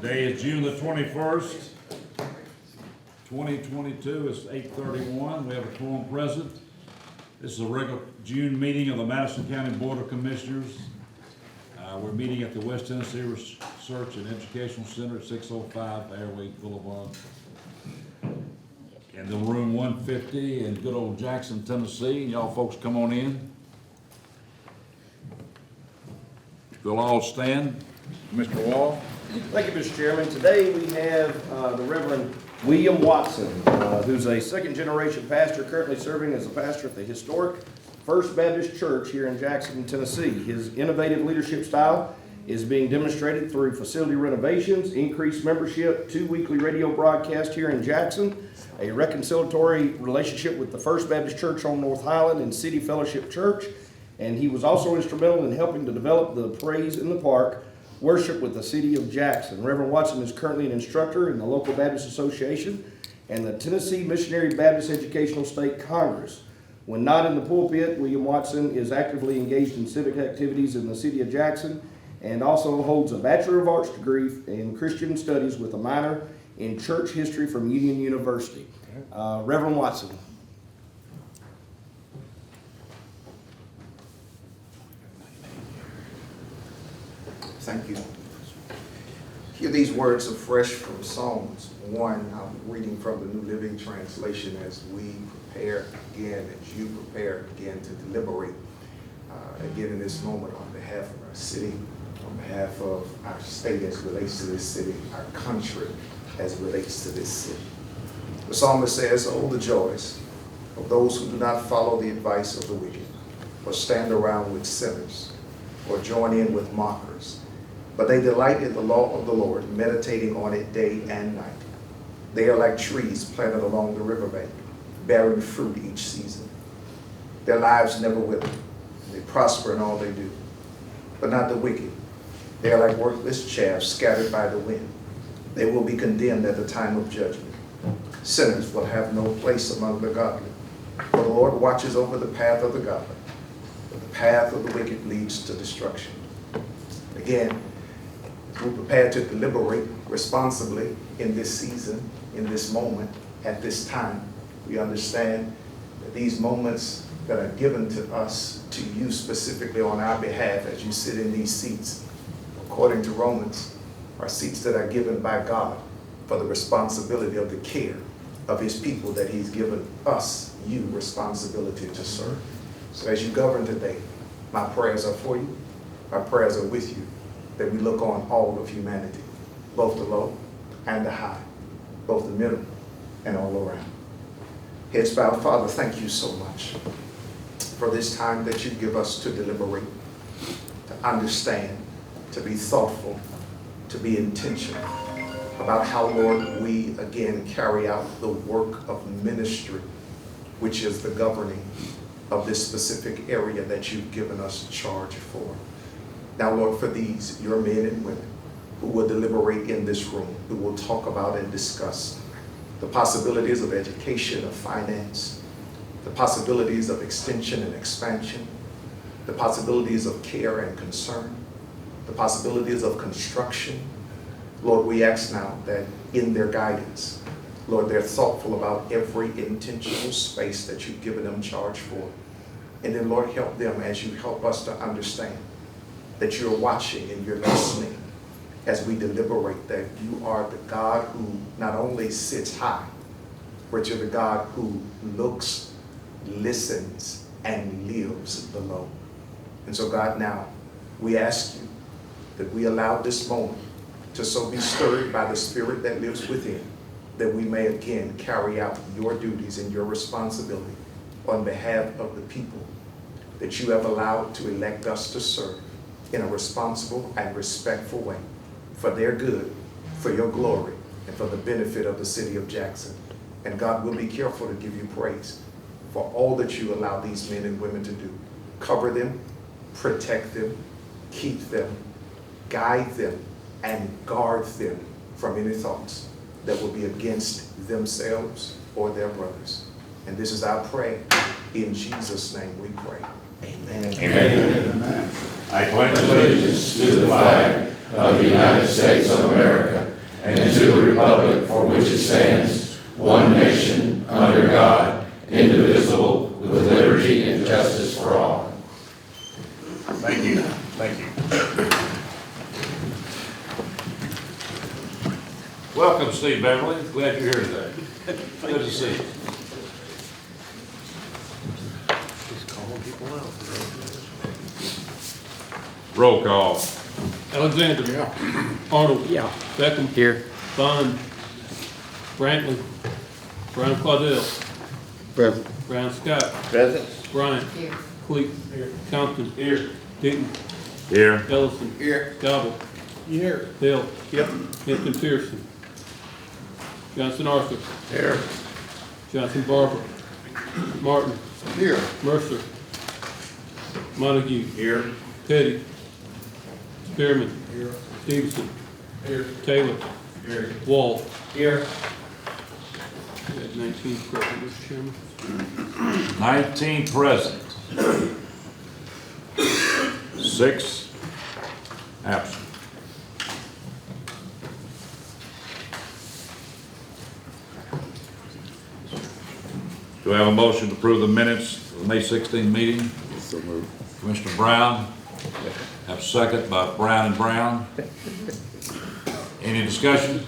Today is June the 21st, 2022. It's 8:31. We have a quorum present. This is a regular June meeting of the Madison County Board of Commissioners. We're meeting at the West Tennessee Research and Educational Center at 605 Airway Boulevard in the room 150 in good old Jackson, Tennessee. Y'all folks come on in. We'll all stand. Mr. Wall. Thank you, Mr. Chairman. Today we have the Reverend William Watson, who's a second-generation pastor currently serving as a pastor at the historic First Baptist Church here in Jackson, Tennessee. His innovative leadership style is being demonstrated through facility renovations, increased membership, 2 weekly radio broadcasts here in Jackson, a reconciliatory relationship with the First Baptist Church on North Highland and City Fellowship Church, and he was also instrumental in helping to develop the Praise in the Park worship with the city of Jackson. Reverend Watson is currently an instructor in the local Baptist Association and the Tennessee Missionary Baptist Educational State Congress. When not in the pulpit, William Watson is actively engaged in civic activities in the city of Jackson and also holds a Bachelor of Arts degree in Christian Studies with a minor in church history from Union University. Reverend Watson. Thank you. Hear these words afresh from Psalms 1. I'm reading from the New Living Translation as we prepare again, as you prepare again to deliberate again in this moment on behalf of our city, on behalf of our state as it relates to this city, our country as it relates to this city. The psalmist says, "Oh, the joys of those who do not follow the advice of the wicked, or stand around with sinners, or join in with mockers. But they delight in the law of the Lord, meditating on it day and night. They are like trees planted along the riverbank, bearing fruit each season. Their lives never wither. They prosper in all they do. But not the wicked. They are like worthless chaff scattered by the wind. They will be condemned at the time of judgment. Sinners will have no place among the godly. For the Lord watches over the path of the godly, but the path of the wicked leads to destruction." Again, we're prepared to deliberate responsibly in this season, in this moment, at this time. We understand that these moments that are given to us, to you specifically on our behalf as you sit in these seats, according to Romans, are seats that are given by God for the responsibility of the care of his people that he's given us, you, responsibility to serve. So as you govern today, my prayers are for you, my prayers are with you, that we look on all of humanity, both the low and the high, both the middle and all around. Heads bowed. Father, thank you so much for this time that you give us to deliberate, to understand, to be thoughtful, to be intentional about how, Lord, we again carry out the work of ministry, which is the governing of this specific area that you've given us charge for. Now, Lord, for these, your men and women who will deliberate in this room, who will talk about and discuss the possibilities of education, of finance, the possibilities of extension and expansion, the possibilities of care and concern, the possibilities of construction. Lord, we ask now that in their guidance, Lord, they're thoughtful about every intentional space that you've given them charge for. And then, Lord, help them as you help us to understand that you're watching and you're listening as we deliberate, that you are the God who not only sits high, but you're the God who looks, listens, and lives below. And so, God, now we ask you that we allow this moment to so be stirred by the Spirit that lives within, that we may again carry out your duties and your responsibility on behalf of the people that you have allowed to elect us to serve in a responsible and respectful way, for their good, for your glory, and for the benefit of the city of Jackson. And God, will be careful to give you praise for all that you allow these men and women to do. Cover them, protect them, keep them, guide them, and guard them from any thoughts that will be against themselves or their brothers. And this is our prayer. In Jesus' name we pray. Amen. Amen. Amen. I pledge allegiance to the flag of the United States of America republic for which it stands, one nation, under God, indivisible, with liberty and justice for all. Thank you. Thank you. Welcome, Steve Beverly. Glad you're here today. Good to see you. Roll call. Alexander. Yeah. Arnold. Yeah. Beckham. Here. Bond. Brantley. Brown Claudel. Present. Brown Scott. Present. Bryant. Here. Cleet. Here. Compton. Here. Denton. Here. Ellison. Here. Gobble. Here. Hill. Yep. Hampton Pearson. Johnson Arthur. Here. Johnson Barber. Martin. Here. Mercer. Montague. Here. Petty. Spearman. Here. Stevenson. Here. Taylor. Here. Wall. Here. We had 19 present, Mr. Chairman. 19 present. 6 absent. Do I have a motion to approve the minutes of the May 16 meeting? So moved. Commissioner Brown, have a second by Brown and Brown. Any discussion?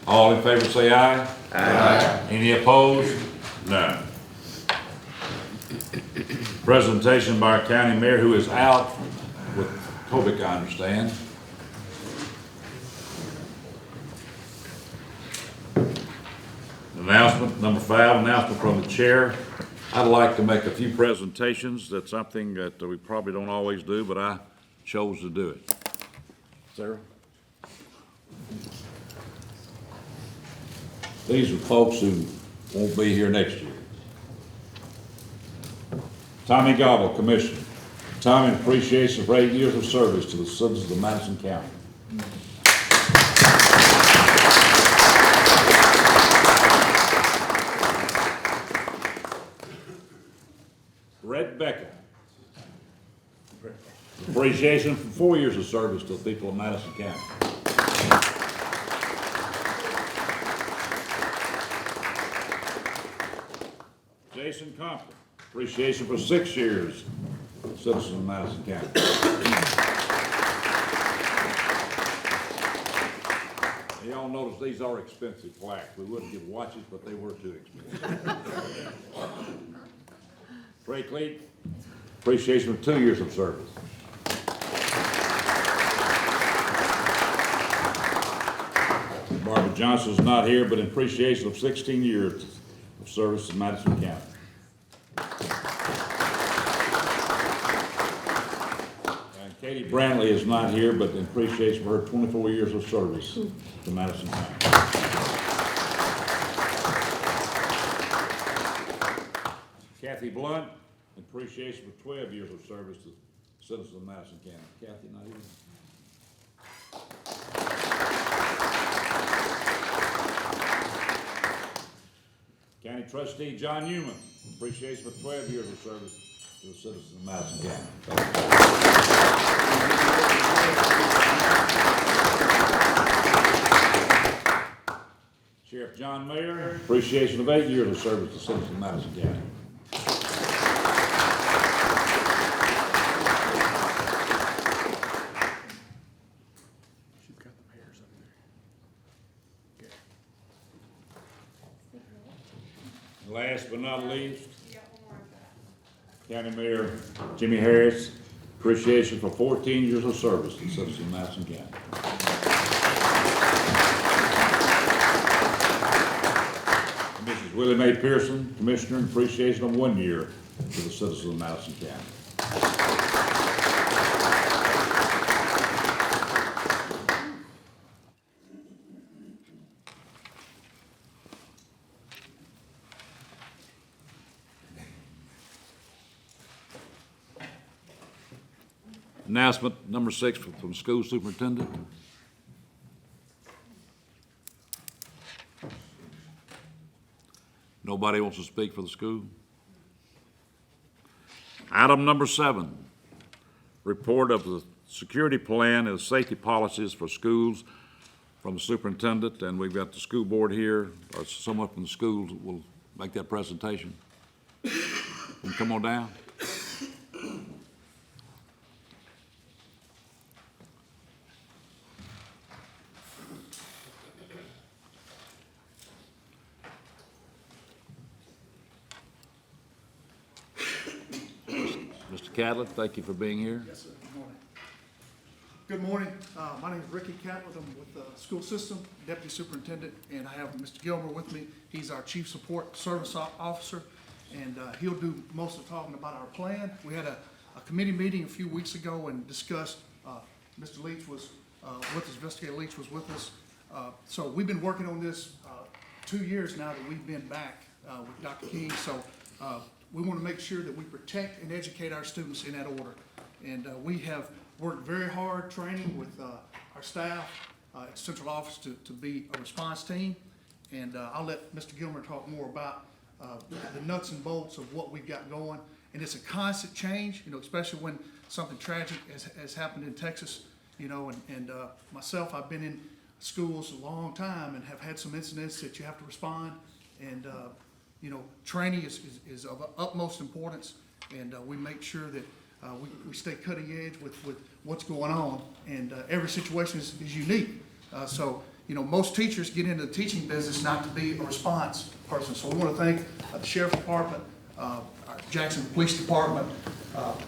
All in favor say aye. Aye. Any opposed? None. Presentation by our county mayor, who is out with COVID, I understand. Announcement number 5, announcement from the chair. I'd like to make a few presentations. That's something that we probably don't always do, but I chose to do it. Sarah? These are folks who won't be here next year. Tommy Gobble, Commissioner. Tommy, appreciation for 8 years of service to the citizens of Madison County. Red Becker. Appreciation for 4 years of service to the people of Madison County. Jason Compton. Appreciation for 6 years, citizens of Madison County. Y'all notice these are expensive plaques. We wouldn't give watches, but they were too expensive. Trey Cleet, appreciation for 2 years of service. Barbara Johnson's not here, but in appreciation of 16 years of service in Madison County. And Katie Brantley is not here, but in appreciation for her 24 years of service to Madison County. Kathy Blunt, appreciation for 12 years of service to citizens of Madison County. Kathy, not here? County Trustee John Newman, appreciation for 12 years of service to the citizens of Madison County. Sheriff John Mayer, appreciation of 8 years of service to citizens of Madison County. Last but not least, County Mayor Jimmy Harris, appreciation for 14 years of service to citizens of Madison County. Mrs. Willie Mae Pearson, Commissioner, appreciation of 1 year to the citizens of Madison County. Announcement number 6 from school superintendent. Nobody wants to speak for the school? Item number 7, report of the security plan and safety policies for schools from the superintendent, and we've got the school board here, or someone from the schools will make that presentation. Come on down. Mr. Catlett, thank you for being here. Yes, sir. Good morning. Good morning. My name is Ricky Catlett. I'm with the school system, deputy superintendent, and I have Mr. Gilmer with me. He's our chief support service officer, and he'll do most of the talking about our plan. We had a committee meeting a few weeks ago and discussed, Mr. Leach was with us, Investigator Leach was with us. So we've been working on this 2 years now that we've been back with Dr. King. So we want to make sure that we protect and educate our students in that order. And we have worked very hard training with our staff at central office to be a response team. And I'll let Mr. Gilmer talk more about the nuts and bolts of what we've got going. And it's a constant change, especially when something tragic has happened in Texas, and myself, I've been in schools a long time and have had some incidents that you have to respond. And training is of utmost importance, and we make sure that we stay cutting edge with what's going on, and every situation is unique. So most teachers get into the teaching business not to be a response person. So we want to thank the Sheriff's Department, our Jackson Police Department,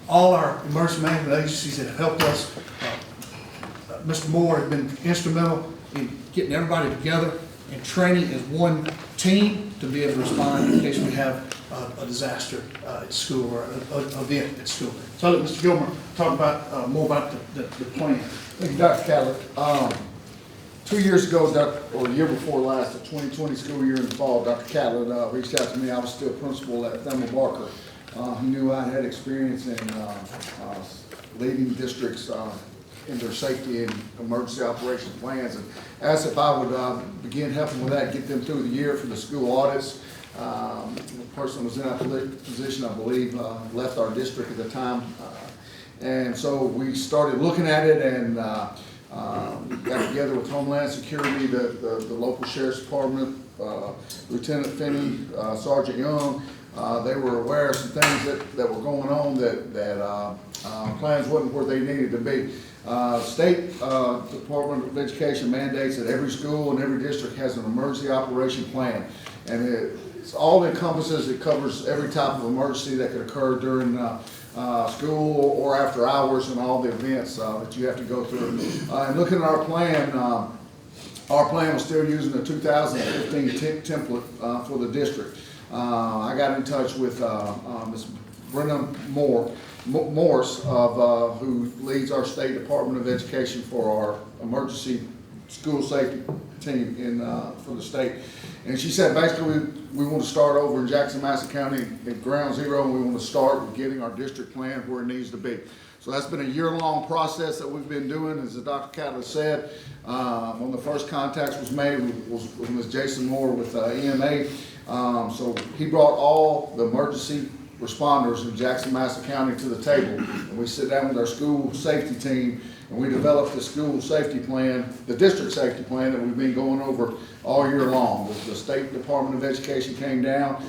all our emergency management agencies that have helped us. Mr. Moore has been instrumental in getting everybody together and training as one team to be able to respond in case we have a disaster at school or an event at school. So I'll let Mr. Gilmer talk about more about the plan. Thank you, Dr. Catlett. 2 years ago, or the year before last, the 2020 school year in the fall, Dr. Catlett reached out to me. I was still principal at Thelma Barker. He knew I had experience in leading districts in their safety and emergency operations plans, and asked if I would begin helping with that, get them through the year for the school audits. The person was in that position, I believe, left our district at the time. And so we started looking at it and got together with Homeland Security, the local sheriff's department, Lieutenant Finney, Sergeant Young. They were aware of some things that were going on that plans wasn't where they needed to be. State Department of Education mandates that every school and every district has an emergency operation plan. And it's all encompasses, it covers every type of emergency that could occur during school or after hours and all the events that you have to go through. And looking at our plan was still using the 2015 template for the district. I got in touch with Ms. Brenda Morse, who leads our State Department of Education for our emergency school safety team for the state. And she said basically we want to start over in Jackson, Madison County at ground zero, and we want to start with getting our district plan where it needs to be. So that's been a year-long process that we've been doing. As Dr. Catlett said, one of the first contacts was made was Ms. Jason Moore with EMA. So he brought all the emergency responders in Jackson, Madison County to the table, and we sit down with our school safety team, and we developed the school safety plan, the district safety plan that we've been going over all year long. The State Department of Education came down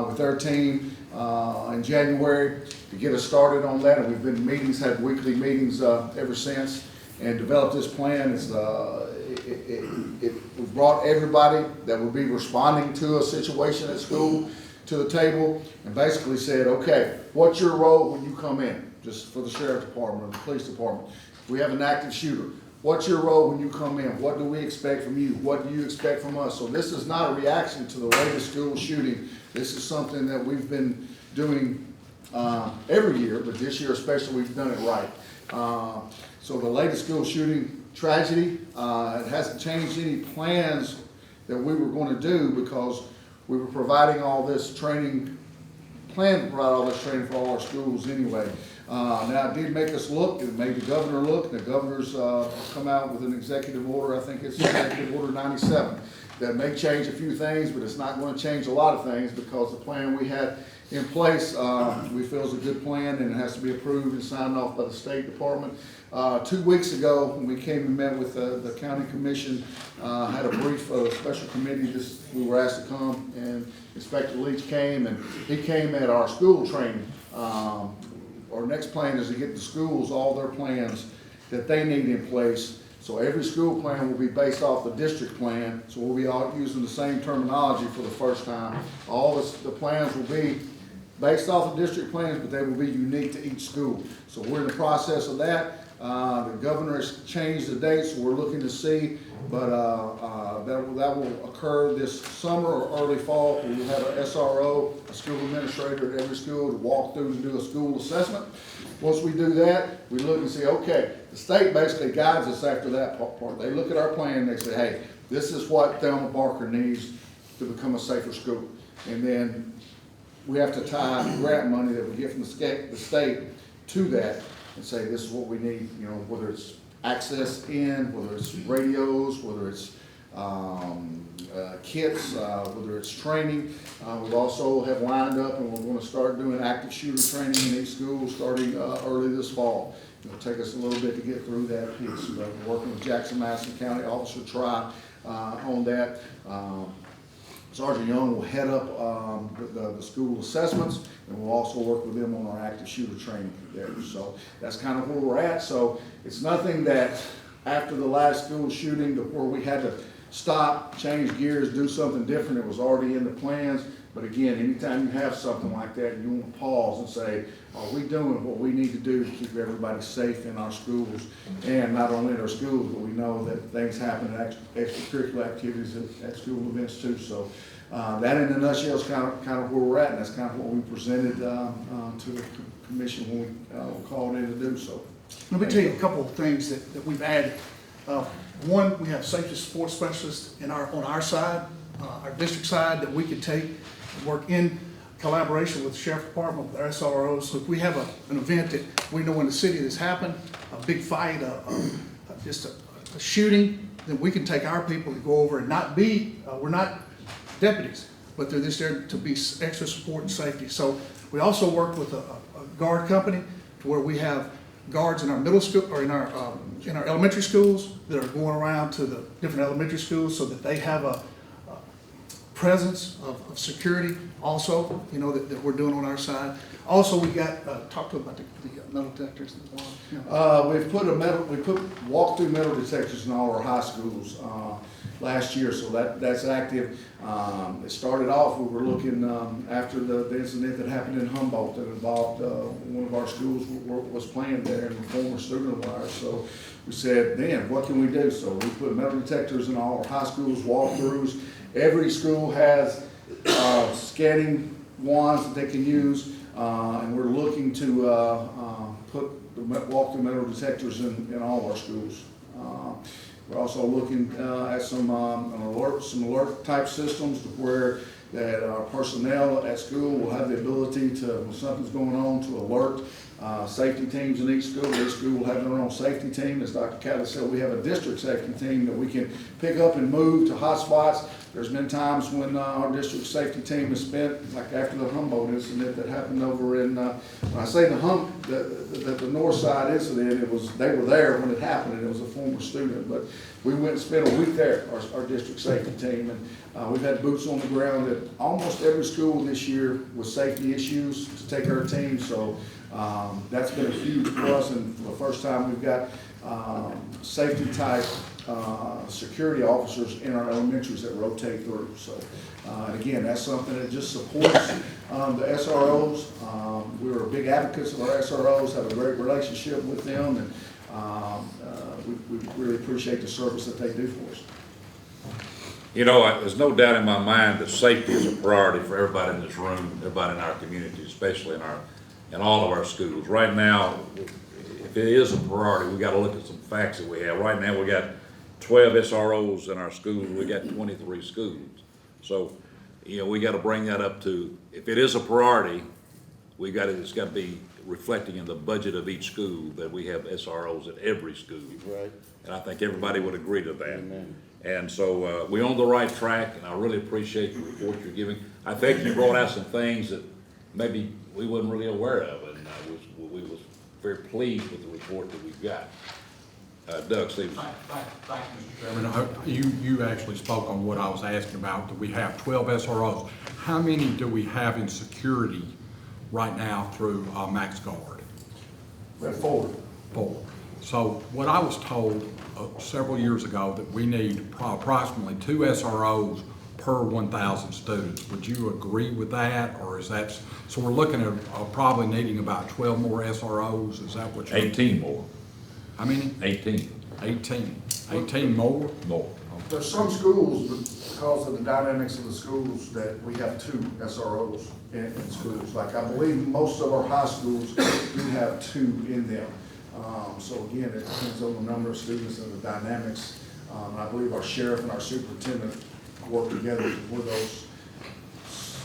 with their team in January to get us started on that, and we've been meetings, had weekly meetings ever since, and developed this plan. We've brought everybody that would be responding to a situation at school to the table and basically said, okay, what's your role when you come in? Just for the sheriff's department or the police department. If we have an active shooter, what's your role when you come in? What do we expect from you? What do you expect from us? So this is not a reaction to the latest school shooting. This is something that we've been doing every year, but this year especially we've done it right. So the latest school shooting tragedy, it hasn't changed any plans that we were going to do because we were providing all this training, planned to provide all this training for all our schools anyway. Now it did make us look, it made the governor look. The governor's come out with an executive order, I think it's Executive Order 97, that may change a few things, but it's not going to change a lot of things because the plan we had in place, we feel is a good plan, and it has to be approved and signed off by the State Department. 2 weeks ago, when we came and met with the county commission, had a brief special committee. We were asked to come, and Inspector Leach came, and he came at our school training. Our next plan is to get the schools all their plans that they need in place. So every school plan will be based off the district plan, so we'll be all using the same terminology for the first time. All the plans will be based off the district plans, but they will be unique to each school. So we're in the process of that. The governor has changed the dates, so we're looking to see, but that will occur this summer or early fall. We'll have an SRO, a school administrator at every school, to walk through and do a school assessment. Once we do that, we look and see, okay, the state basically guides us after that part. They look at our plan and they say, hey, this is what Thelma Barker needs to become a safer school. And then we have to tie grant money that we get from the state to that and say, this is what we need, you know, whether it's access in, whether it's radios, whether it's kits, whether it's training. We also have lined up, and we're going to start doing active shooter training in each school starting early this fall. It'll take us a little bit to get through that piece, but we're working with Madison County Officer Tri on that. Sergeant Young will head up the school assessments, and we'll also work with them on our active shooter training there. So that's kind of where we're at. So it's nothing that after the last school shooting where we had to stop, change gears, do something different. It was already in the plans. But again, anytime you have something like that, you want to pause and say, are we doing what we need to do to keep everybody safe in our schools? And not only in our schools, but we know that things happen at extracurricular activities at school events too. So that in a nutshell is kind of where we're at, and that's kind of what we presented to the commission when we called in to do so. Let me tell you a couple of things that we've added. One, we have safety support specialists on our side, our district side, that we can take and work in collaboration with the sheriff department, with our SROs. So if we have an event that we know in the city that's happened, a big fight, just a shooting, then we can take our people to go over and not be, we're not deputies, but they're just there to be extra support and safety. So we also work with a guard company to where we have guards in our middle school, or in our elementary schools, that are going around to the different elementary schools so that they have a presence of security also, you know, that we're doing on our side. Also, we got, talk to about the metal detectors. We put walk-through metal detectors in all our high schools last year, so that's active. It started off, we were looking after the incident that happened in Humboldt that involved one of our schools was playing there, and a former student of ours. So we said, then what can we do? So we put metal detectors in all our high schools, walkthroughs. Every school has scanning wands that they can use, and we're looking to put the walk-through metal detectors in all our schools. We're also looking at some alert type systems where that our personnel at school will have the ability to, when something's going on, to alert safety teams in each school. Each school will have their own safety team. As Dr. Catlett said, we have a district safety team that we can pick up and move to hot spots. There's been times when our district safety team has spent, like after the Humboldt incident that happened over in, when I say the north side incident, they were there when it happened, and it was a former student, but we went and spent a week there, our district safety team, and we've had boots on the ground at almost every school this year with safety issues to take our team, so that's been a huge plus, and for the first time we've got safety type security officers in our elementaries that rotate through. So again, that's something that just supports the SROs. We're big advocates of our SROs, have a great relationship with them, and we really appreciate the service that they do for us. You know, there's no doubt in my mind that safety is a priority for everybody in this room, everybody in our community, especially in all of our schools. Right now, if it is a priority, we got to look at some facts that we have. Right now, we got 12 SROs in our schools. We got 23 schools. So, you know, we got to bring that up to, if it is a priority, it's got to be reflecting in the budget of each school that we have SROs at every school. Right. And I think everybody would agree to that. Amen. And so we're on the right track, and I really appreciate the report you're giving. I think you brought out some things that maybe we wasn't really aware of, and we was very pleased with the report that we've got. Doug Stevens. Thank you, Mr. Chairman. You actually spoke on what I was asking about. Do we have 12 SROs? How many do we have in security right now through Max Guard? We have 4. 4. So what I was told several years ago that we need approximately 2 SROs per 1,000 students. Would you agree with that, or is that, so we're looking at probably needing about 12 more SROs? Is that what you're? 18 more. How many? 18. 18 more? More. There's some schools, because of the dynamics of the schools, that we have 2 SROs in schools. Like, I believe most of our high schools do have 2 in them. So again, it depends on the number of students and the dynamics. I believe our sheriff and our superintendent work together where those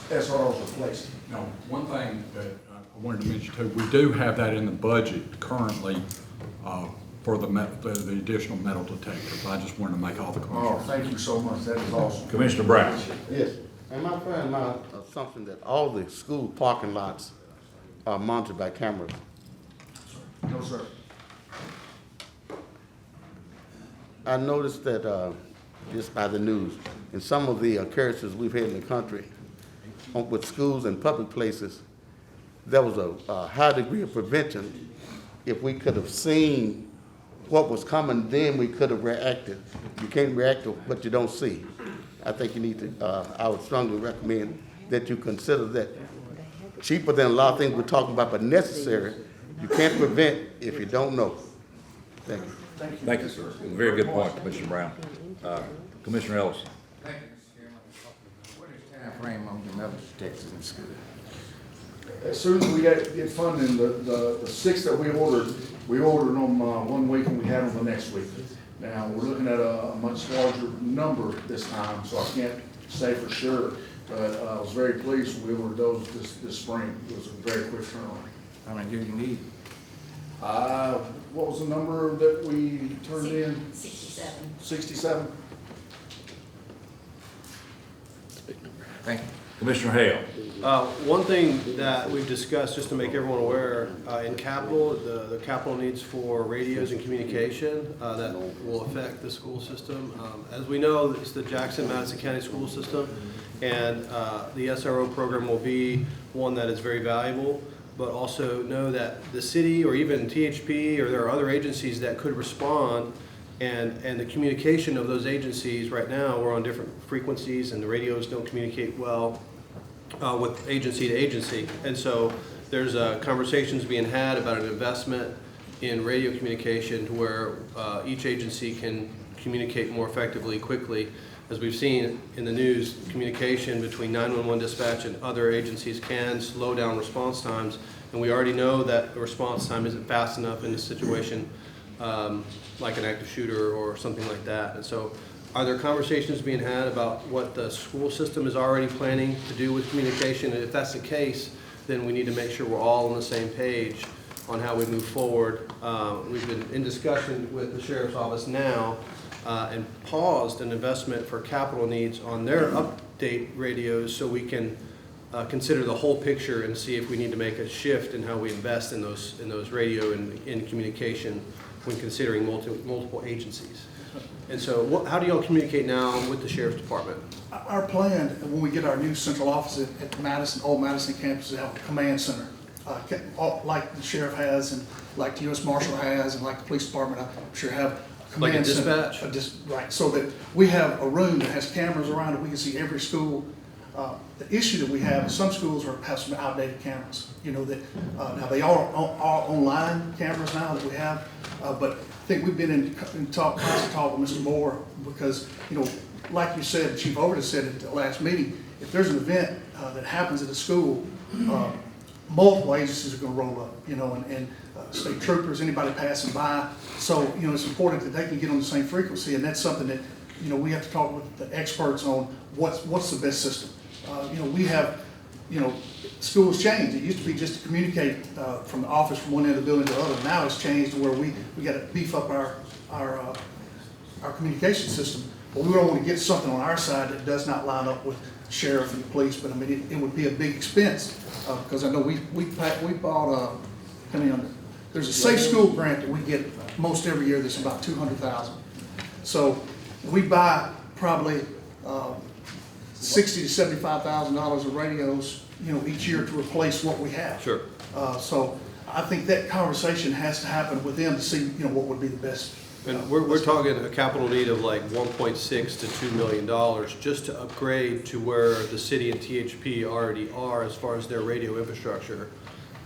SROs are placed. Now, one thing that I wanted to mention too, we do have that in the budget currently for the additional metal detectors. I just wanted to make all the Oh, commissioners. thank you so much. That is awesome. Commissioner Brown. Yes, and my friend, my assumption that all the school parking lots are monitored by cameras. No, sir. I noticed that, just by the news, in some of the occurrences we've had in the country with schools and public places, there was a high degree of prevention. If we could have seen what was coming, then we could have reacted. You can't react to what you don't see. I think you need to, I would strongly recommend that you consider that cheaper than a lot of things we're talking about, but necessary. You can't prevent if you don't know. Thank you. Thank you, sir. Very good point, Commissioner Brown. Commissioner Ellis. Thank you, Mr. Chairman. What is the time frame on the metal detectors in school? As soon as we get funding, the 6 that we ordered them 1 week and we had them the next week. Now, we're looking at a much larger number this time, so I can't say for sure, but I was very pleased we ordered those this spring. It was a very quick turnaround. How many do you need? What was the number that we turned in? 67. 67? Thank you. Commissioner Hale. One thing that we've discussed, just to make everyone aware, in capital, the capital needs for radios and communication that will affect the school system. As we know, it's the Jackson-Madison County school system, and the SRO program will be one that is very valuable, but also know that the city or even THP or there are other agencies that could respond, and the communication of those agencies right now, we're on different frequencies and the radios don't communicate well with agency to agency. And so there's conversations being had about an investment in radio communication to where each agency can communicate more effectively, quickly. As we've seen in the news, communication between 911 dispatch and other agencies can slow down response times, and we already know that the response time isn't fast enough in a situation like an active shooter or something like that. And so are there conversations being had about what the school system is already planning to do with communication? And if that's the case, then we need to make sure we're all on the same page on how we move forward. We've been in discussion with the sheriff's office now and paused an investment for capital needs on their update radios so we can consider the whole picture and see if we need to make a shift in how we invest in those radio and in communication when considering multiple agencies. And so how do y'all communicate now with the sheriff's department? Our plan, when we get our new central office at Madison, old Madison campus, is to have a command center, like the sheriff has and like the U.S. Marshal has and like the police department, I'm sure have a command Like a center. dispatch? Right, so that we have a room that has cameras around it, we can see every school. The issue that we have is some schools have some outdated cameras, you know, that, now they are online cameras now that we have, but I think we've been in constant talk with Mr. Moore because, you know, like you said, Chief Overton said at the last meeting, if there's an event that happens at a school, multiple agencies are gonna roll up, you know, and state troopers, anybody passing by. So, you know, it's important that they can get on the same frequency, and that's something that, you know, we have to talk with the experts on what's the best system. You know, we have, you know, schools changed. It used to be just to communicate from the office from one end of the building to the other. Now it's changed to where we got to beef up our communication system. but we don't want to get something on our side that does not line up with sheriff and police, but I mean, it would be a big expense, because I know we bought, there's a safe school grant that we get most every year that's about $200,000. So we buy probably $60,000 to $75,000 of radios, each year to replace what we have. Sure. So I think that conversation has to happen with them to see, what would be the best. And we're talking a capital need of like $1.6 to $2 million just to upgrade to where the city and THP already are as far as their radio infrastructure.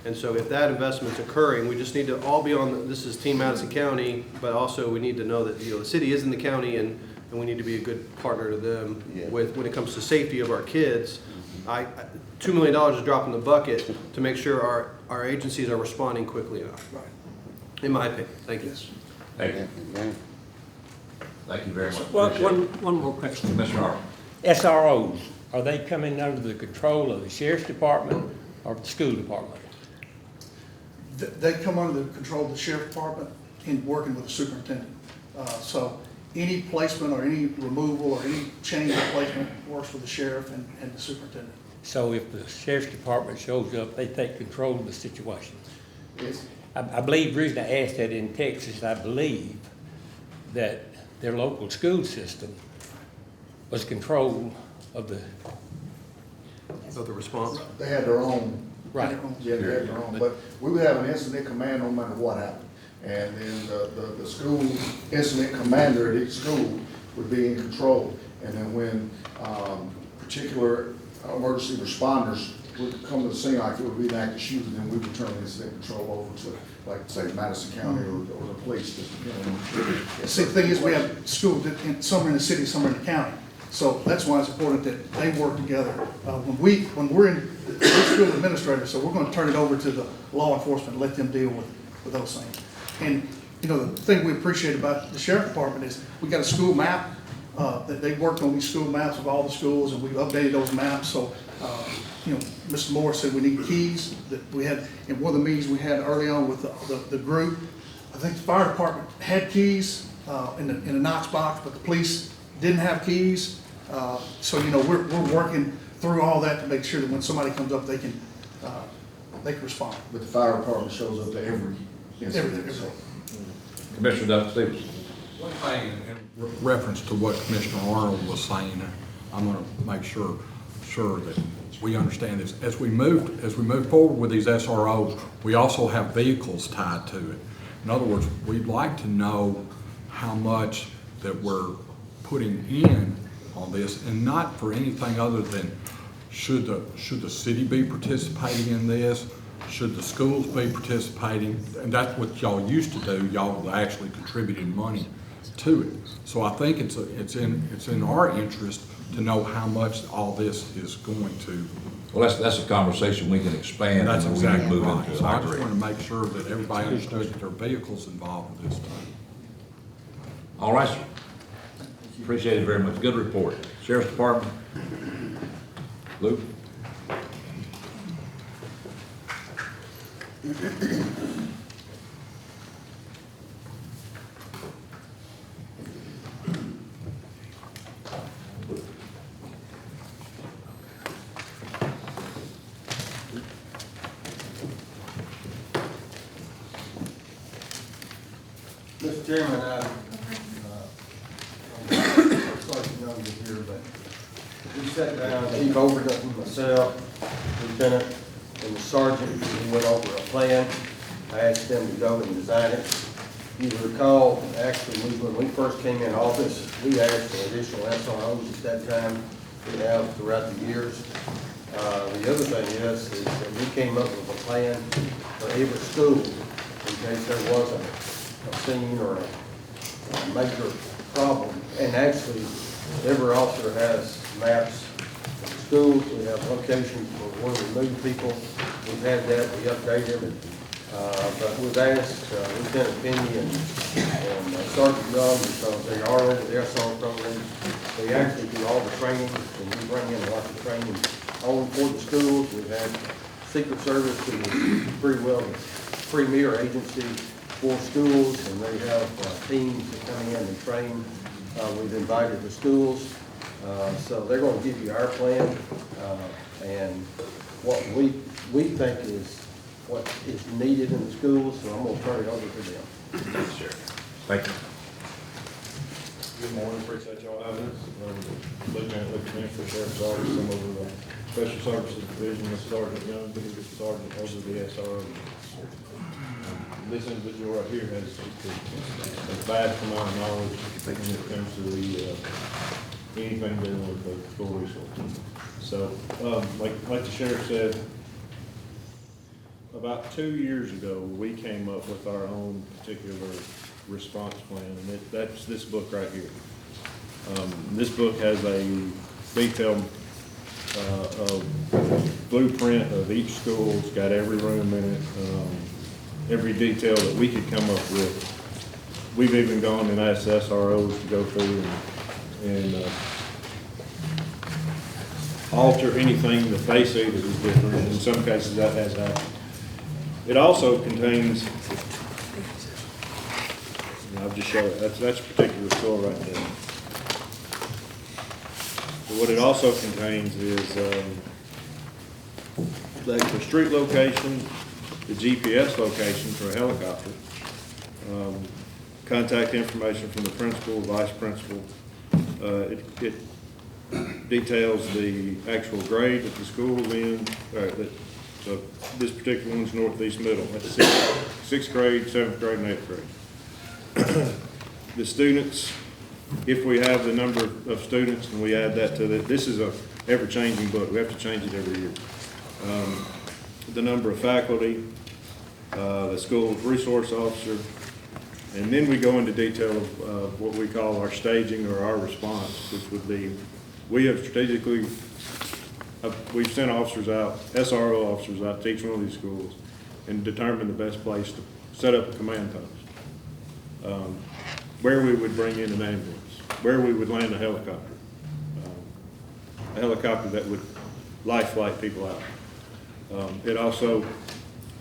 And so if that investment's occurring, we just need to all be on, this is Team Madison County, but also we need to know that, the city is in the county and we need to be a good partner to them with, when it comes to safety of our kids. $2 million is a drop in the bucket to make sure our agencies are responding quickly enough. Right. In my opinion. Thank you. Yes. Thank you. Thank you very much. One more question. Commissioner Hart. SROs, are they coming under the control of the sheriff's department or the school department? They come under the control of the sheriff department in working with the superintendent. So any placement or any removal or any change in placement works with the sheriff and the superintendent. So if the sheriff's department shows up, they take control of the situation? Yes. I believe, the reason I asked that in Texas, I believe that their local school system was control of the, Of the response? They had their own. right. Yeah, they had their own, but we would have an incident command no matter what happened. And then the school incident commander at each school would be in control. And then when particular emergency responders would come to the scene, like it would be an active shooting, then we would turn the incident control over to, like, say, Madison County or the police. Just, See, the thing is, we have schools, some are in the city, some are in the county. So that's why it's important that they work together. When we're in, we're school administrators, so we're gonna turn it over to the law enforcement, let them deal with those things. And, the thing we appreciate about the sheriff department is we got a school map, that they worked on these school maps of all the schools, and we've updated those maps. So, Mr. Moore said we need keys, that we had, in one of the meetings we had early on with the group, I think the fire department had keys, in a Knox box, but the police didn't have keys. So, we're working through all that to make sure that when somebody comes up, they can respond. But the fire department shows up to every incident. Everything. Commissioner Duff Stevens. One thing in reference to what Commissioner Arnold was saying, I'm gonna make sure that we understand this. As we move forward with these SROs, we also have vehicles tied to it. In other words, we'd like to know how much that we're putting in on this, and not for anything other than should the city be participating in this? Should the schools be participating? And that's what y'all used to do. Y'all actually contributed money to it. So I think it's in our interest to know how much all this is going to. Well, that's a conversation we can expand. That's and exactly we can move right. into. So I I just agree. want to make sure that everybody understood that there are vehicles involved with this time. All right, sir. Appreciate it very much. Good report. Sheriff's Department. Luke? Mr. Chairman, I'm sorry to know you here, but we sat down, Chief Overton, myself, Lieutenant, and the sergeant, and we went over a plan. I asked them to go and design it. You recall, actually, when we first came in office, we asked for additional SROs at that time. We have throughout the years. The other thing is that we came up with a plan for every school in case there was a scene or a major problem. And actually, every officer has maps of the schools. We have locations for where we move people. We've had that, we update them. But we've asked Lieutenant Penny and Sergeant Young, because they are over the SR program. They actually do all the training, and we bring in lots of training on for the schools. We've had Secret Service, who is pretty well the premier agency for schools, and they have teams that come in and train We've invited the schools, so they're going to give you our plan and what we think is what is needed in the schools, so I'm going to turn it over to them. Thank you. Good morning, appreciate y'all having us. Lieutenant for Sheriff's Office, some of the Special Services Division, Ms. Sergeant Young, the Sergeant over the SRO. This individual right here has a vast amount of knowledge when it comes to the, anything dealing with the school resources. So, like the sheriff said, about 2 years ago, we came up with our own particular response plan, and that's this book right here. This book has a detailed blueprint of each school. It's got every room in it, every detail that we could come up with. We've even gone and asked SROs to go through and alter anything that they see that is different. In some cases, that has happened. It also contains, I'll just show it, that's a particular school right there. But what it also contains is the actual street location, the GPS location for a helicopter, contact information from the principal, vice principal. It details the actual grade that the school is in. So this particular one's Northeast Middle. That's sixth grade, 7th grade, and 8th grade. The students, if we have the number of students and we add that to this is a ever-changing book. We have to change it every year. The number of faculty, the school resource officer, and then we go into detail of what we call our staging or our response, which would be, we have strategically, we've sent officers out, SRO officers out to each one of these schools and determined the best place to set up a command post. Where we would bring in an ambulance, where we would land a helicopter that would life flight people out. It also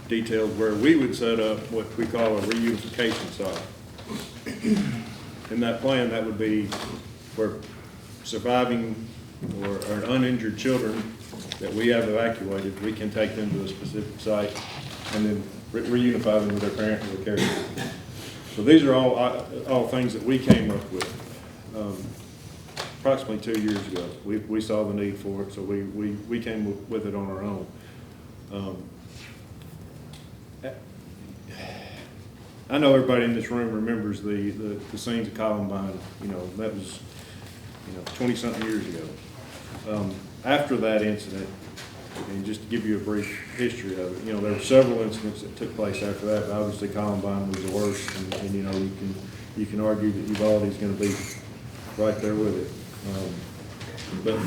details where we would set up what we call a reunification site. In that plan, that would be where surviving or uninjured children that we have evacuated, we can take them to a specific site and then reunify them with their parents or their caregivers. So these are all things that we came up with approximately 2 years ago. We saw the need for it, so we came with it on our own. I know everybody in this room remembers the scenes of Columbine. You know, that was 20-something years ago. After that incident, and just to give you a brief history of it, there were several incidents that took place after that, but obviously Columbine was the worst, and you can argue that Uvalde is going to be right there with it. But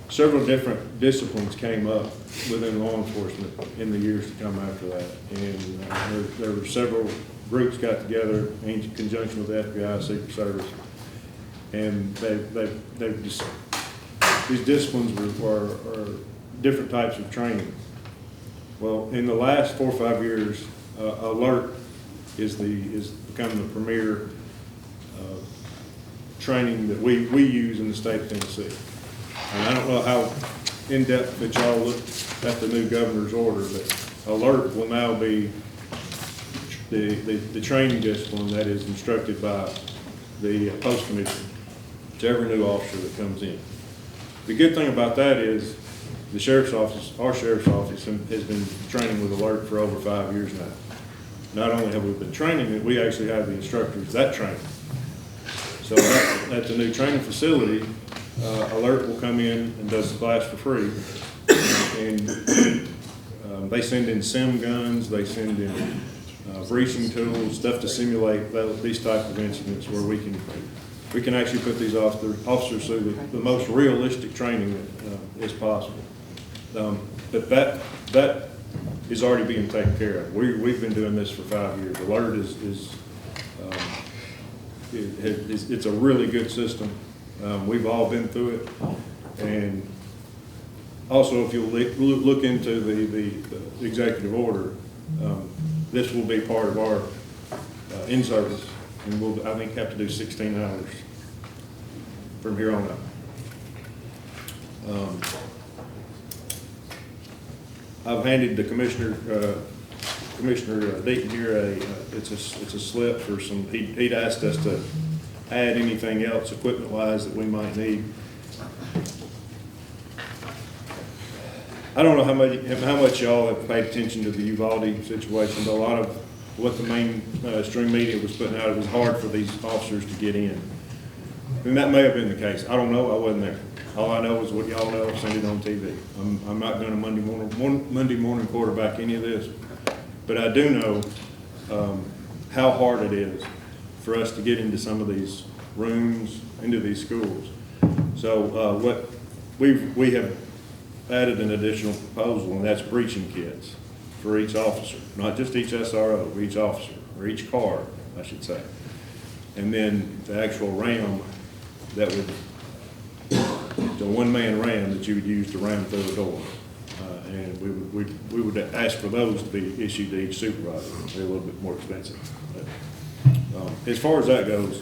several different disciplines came up within law enforcement in the years to come after that, and there were several groups got together in conjunction with the FBI, Secret Service, and they've just, these disciplines are different types of training. Well, in the last 4 or 5 years, alert is become the premier training that we use in the state of Tennessee. And I don't know how in-depth that y'all looked at the new governor's order, but alert will now be the training discipline that is instructed by the post commissioner to every new officer that comes in. The good thing about that is the sheriff's office, our sheriff's office, has been training with alert for over 5 years now. Not only have we been training it, we actually have the instructors that train. So at the new training facility, alert will come in and does the class for free. And they send in sim guns, they send in breaching tools, stuff to simulate these type of incidents where we can actually put these officers through the most realistic training that is possible. But that is already being taken care of. We've been doing this for 5 years. Alert it's a really good system. We've all been through it, and also if you'll look into the executive order, this will be part of our in-service and we'll, I think, have to do 16 hours from here on out. I've handed the Commissioner Deaton here it's a slip for some, he'd asked us to add anything else equipment-wise that we might need. I don't know how much y'all have paid attention to the Uvalde situation, but a lot of what the mainstream media was putting out, it was hard for these officers to get in. And that may have been the case. I don't know. I wasn't there. All I know is what y'all know. I've seen it on TV. I'm not going to Monday morning quarterback any of this, but I do know how hard it is for us to get into some of these rooms, into these schools. So what we have added an additional proposal, and that's breaching kits for each officer, not just each SRO, each officer, or each car, I should say. And then the actual ram that would, the one-man ram that you would use to ram through a door. And we would ask for those to be issued to each supervisor. They're a little bit more expensive. But, as far as that goes,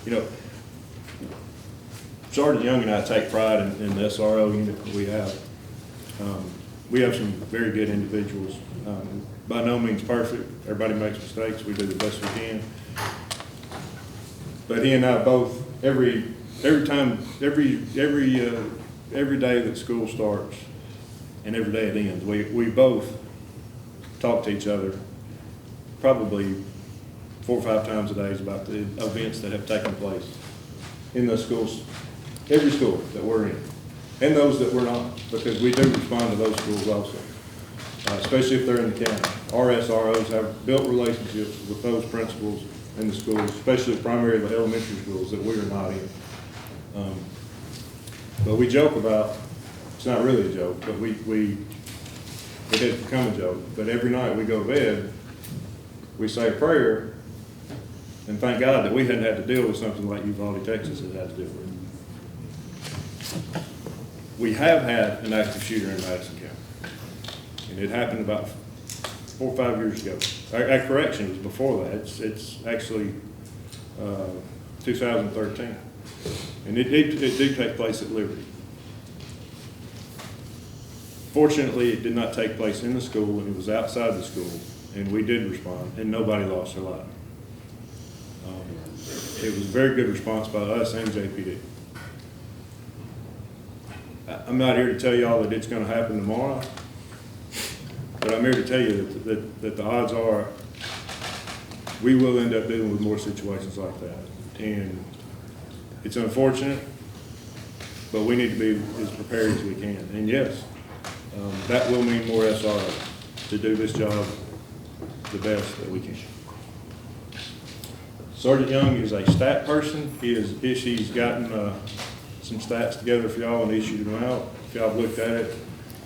you know, Sergeant Young and I take pride in the SRO unit that we have. We have some very good individuals. By no means perfect. Everybody makes mistakes. We do the best we can. But he and I both, every day that school starts and every day it ends, we both talk to each other probably 4 or 5 times a day about the events that have taken place in those schools, every school that we're in, and those that we're not, because we do respond to those schools also, especially if they're in the county. Our SROs have built relationships with those principals in the schools, especially primarily the elementary schools that we are not in. But we joke about, it's not really a joke, but it has become a joke, but every night we go to bed, we say a prayer and thank God that we hadn't had to deal with something like Uvalde, Texas has had to deal with. We have had an active shooter in Madison County, and it happened about 4 or 5 years ago. Our correction, it was before that. It's actually 2013. And it did take place at Liberty. Fortunately, it did not take place in the school, and it was outside the school, and we did respond, and nobody lost their life. It was a very good response by us and JPD. I'm not here to tell y'all that it's going to happen tomorrow, but I'm here to tell you that the odds are we will end up dealing with more situations like that. And it's unfortunate, but we need to be as prepared as we can. And yes, that will mean more SRO to do this job the best that we can. Sergeant Young is a stat person. She's gotten some stats together for y'all and issued them out. If y'all have looked at it,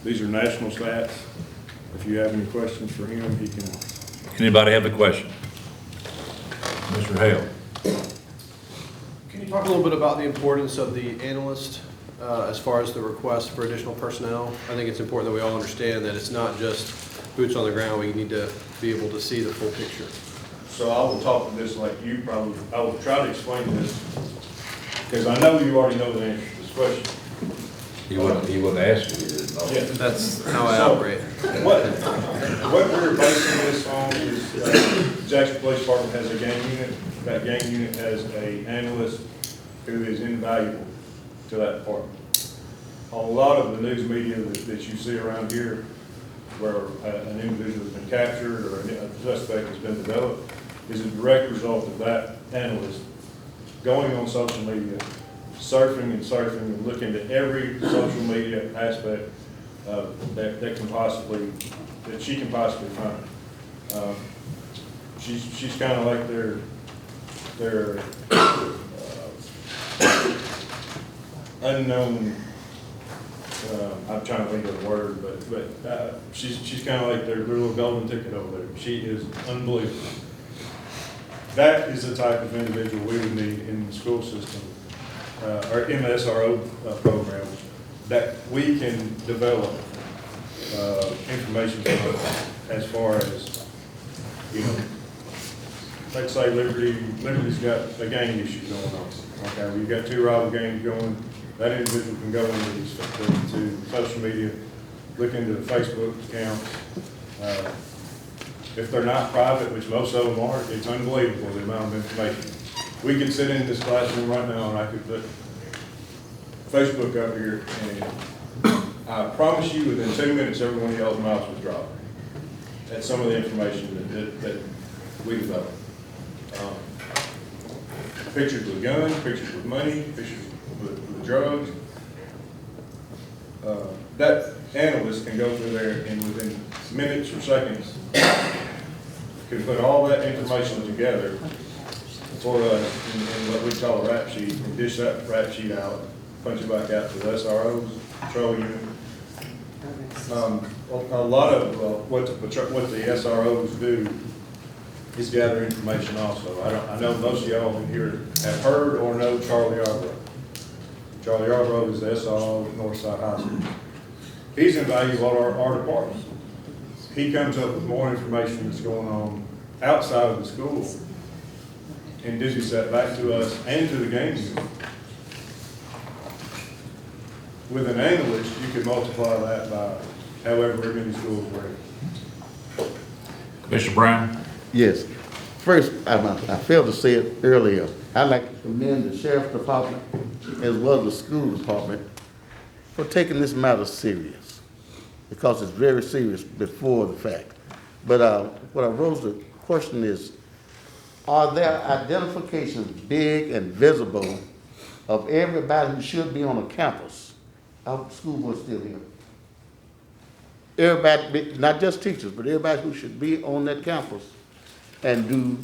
these are national stats. If you have any questions for him, he can. Anybody have a question? Mr. Hale. Can you talk a little bit about the importance of the analyst as far as the request for additional personnel? I think it's important that we all understand that it's not just boots on the ground. We need to be able to see the full picture. So I will talk to this like you probably, I will try to explain this, because I know you already know the answer to this question. He wouldn't ask you, he didn't know. Yeah, that's how I operate. What we're basing this on is Jackson Police Department has a gang unit. That gang unit has an analyst who is invaluable to that department. On a lot of the news media that you see around here, where an individual has been captured or a suspect has been developed, is a direct result of that analyst going on social media, surfing and looking at every social media aspect that she can possibly find. She's kind of like their unknown. I'm trying to think of the word, but she's kind of like their little golden ticket over there. She is unbelievable. That is the type of individual we would need in the school system, or in the SRO program, that we can develop information from as far as you know, let's say Liberty's got a gang issue going on. Okay, well, you've got two rival gangs going, that individual can go to social media, look into the Facebook accounts. If they're not private, which most of them aren't, it's unbelievable the amount of information. We could sit in this classroom right now and I could put Facebook up here and I promise you within 2 minutes, every one of y'all's mouths was dropped. That's some of the information that we developed. Pictures with guns, pictures with money, pictures with drugs. That analyst can go through there and within minutes or seconds can put all that information together for us in what we call a rap sheet, and dish that rap sheet out, punch it back out to the SROs, patrol unit. A lot of what the SROs do is gather information also. I know most of y'all in here have heard or know Charlie Yarbrough. Charlie Yarbrough is the SRO at Northside High School. He's invaluable to our department. He comes up with more information that's going on outside of the school and dishes that back to us and to the game unit. With an analyst, you can multiply that by however many schools we're in. Commissioner Brown? Yes. First, I failed to say it earlier. I'd like to commend the sheriff's department as well as the school department for taking this matter serious, because it's very serious before the fact. But what I rose the question is, are there identifications big and visible of everybody who should be on a campus? Our school board's still here. Everybody, not just teachers, but everybody who should be on that campus. And do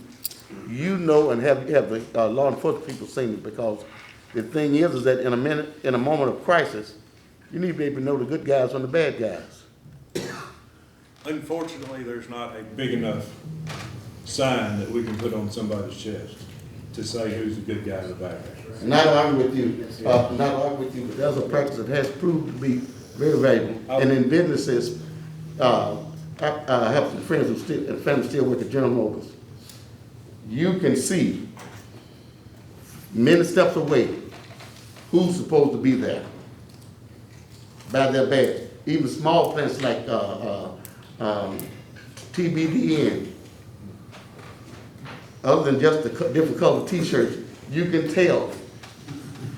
you know and have the law enforcement people seen it? Because the thing is that in a moment of crisis, you need to be able to know the good guys from the bad guys. Unfortunately, there's not a big enough sign that we can put on somebody's chest to say who's the good guy and the bad guy. Not arguing with you, but there's a practice that has proved to be very valuable. And in businesses, I have some friends who still, and family still work at General Motors. You can see many steps away who's supposed to be there by their badge. Even small plants like TBDN. Other than just the different colored T-shirts, you can tell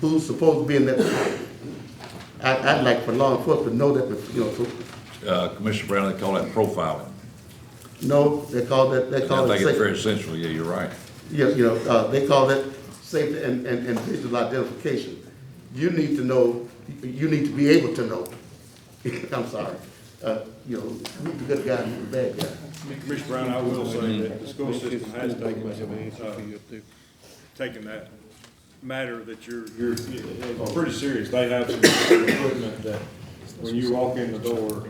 who's supposed to be in that. I'd like for law enforcement to know that, you know. Commissioner Brown, they call that profiling. No, they call that, I think it's very essential, yeah, you're right. Yeah, you know, they call that safety and visual identification. You need to know, you need to be able to know. I'm sorry. You know, who's the good guy and the bad guy. Commissioner Brown, I will say that the school system has taken that matter that you're pretty serious. They have some equipment that when you walk in the door,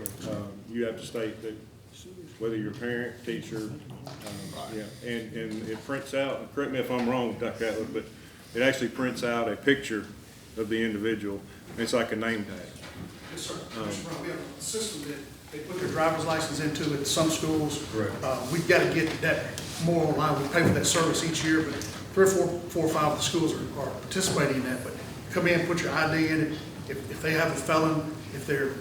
you have to state that whether you're a parent, teacher, yeah, and it prints out, correct me if I'm wrong, Dr. Catlett, but it actually prints out a picture of the individual. It's like a name tag. Yes, sir. We have a system that they put their driver's license into at some schools. Correct. We've got to get that more online. We pay for that service each year, but four or five of the schools are participating in that. But come in, put your ID in it. If they have a felon, if they're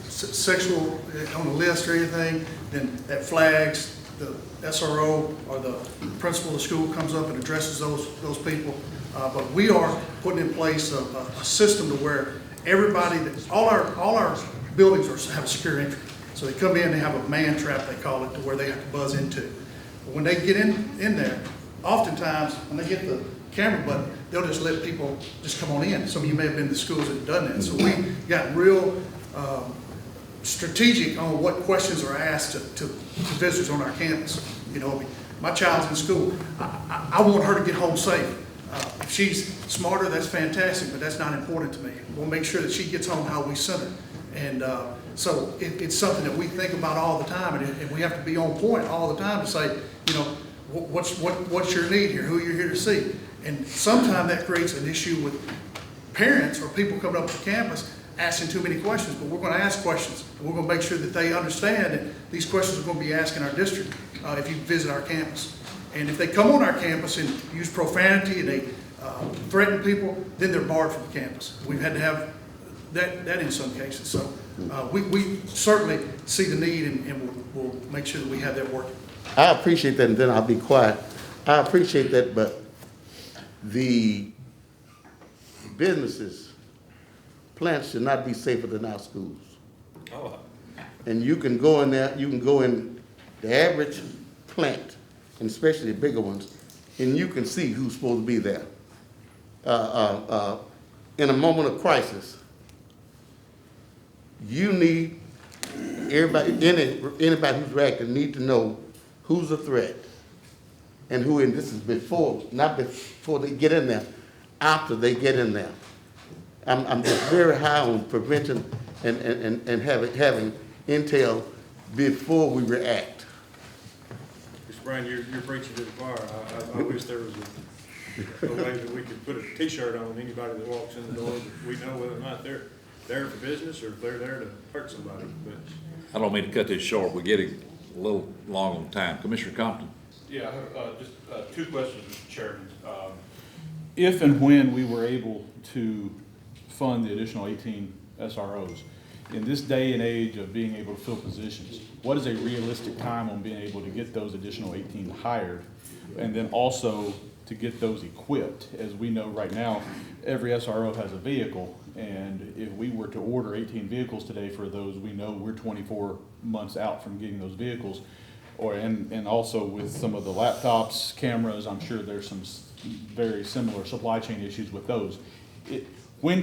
sexual on the list or anything, then that flags. The SRO or the principal of the school comes up and addresses those people. But we are putting in place a system to where everybody, all our buildings have a secure entry. So they come in, they have a man trap, they call it, to where they have to buzz into. But when they get in there, oftentimes when they hit the camera button, they'll just let people just come on in. Some of you may have been to schools that have done that. So we got real strategic on what questions are asked to visitors on our campus. You know, my child's in school. I want her to get home safe. If she's smarter, that's fantastic, but that's not important to me. We'll make sure that she gets home how we sent her. And so it's something that we think about all the time, and we have to be on point all the time to say, you know, what's your need here? Who you're here to see? And sometimes that creates an issue with parents or people coming up to campus asking too many questions, but we're going to ask questions. We're going to make sure that they understand that these questions are going to be asked in our district. if you visit our campus. And if they come on our campus and use profanity and they threaten people, then they're barred from the campus. We've had to have that in some cases. So we certainly see the need, and we'll make sure that we have that working. I appreciate that, and then I'll be quiet. I appreciate that, but the businesses, plants should not be safer than our schools. Oh. And you can go in there, you can go in the average plant, and especially the bigger ones, and you can see who's supposed to be there. In a moment of crisis, you need anybody who's reacting need to know who's a threat and who, and this is before, not before they get in there, after they get in there. I'm just very high on prevention and having intel before we react. Mr. Brown, you're preaching to the choir. I wish there was a way that we could put a T-shirt on anybody that walks in the door, that we know whether or not they're there for business or if they're there to hurt somebody. But I don't mean to cut this short, we're getting a little long on time. Commissioner Compton? Yeah, I have just two questions, Mr. Chairman. If and when we were able to fund the additional 18 SROs, in this day and age of being able to fill positions, what is a realistic time on being able to get those additional 18 hired? And then also to get those equipped. As we know right now, every SRO has a vehicle, and if we were to order 18 vehicles today for those, we know we're 24 months out from getting those vehicles. And also with some of the laptops, cameras, I'm sure there's some very similar supply chain issues with those. When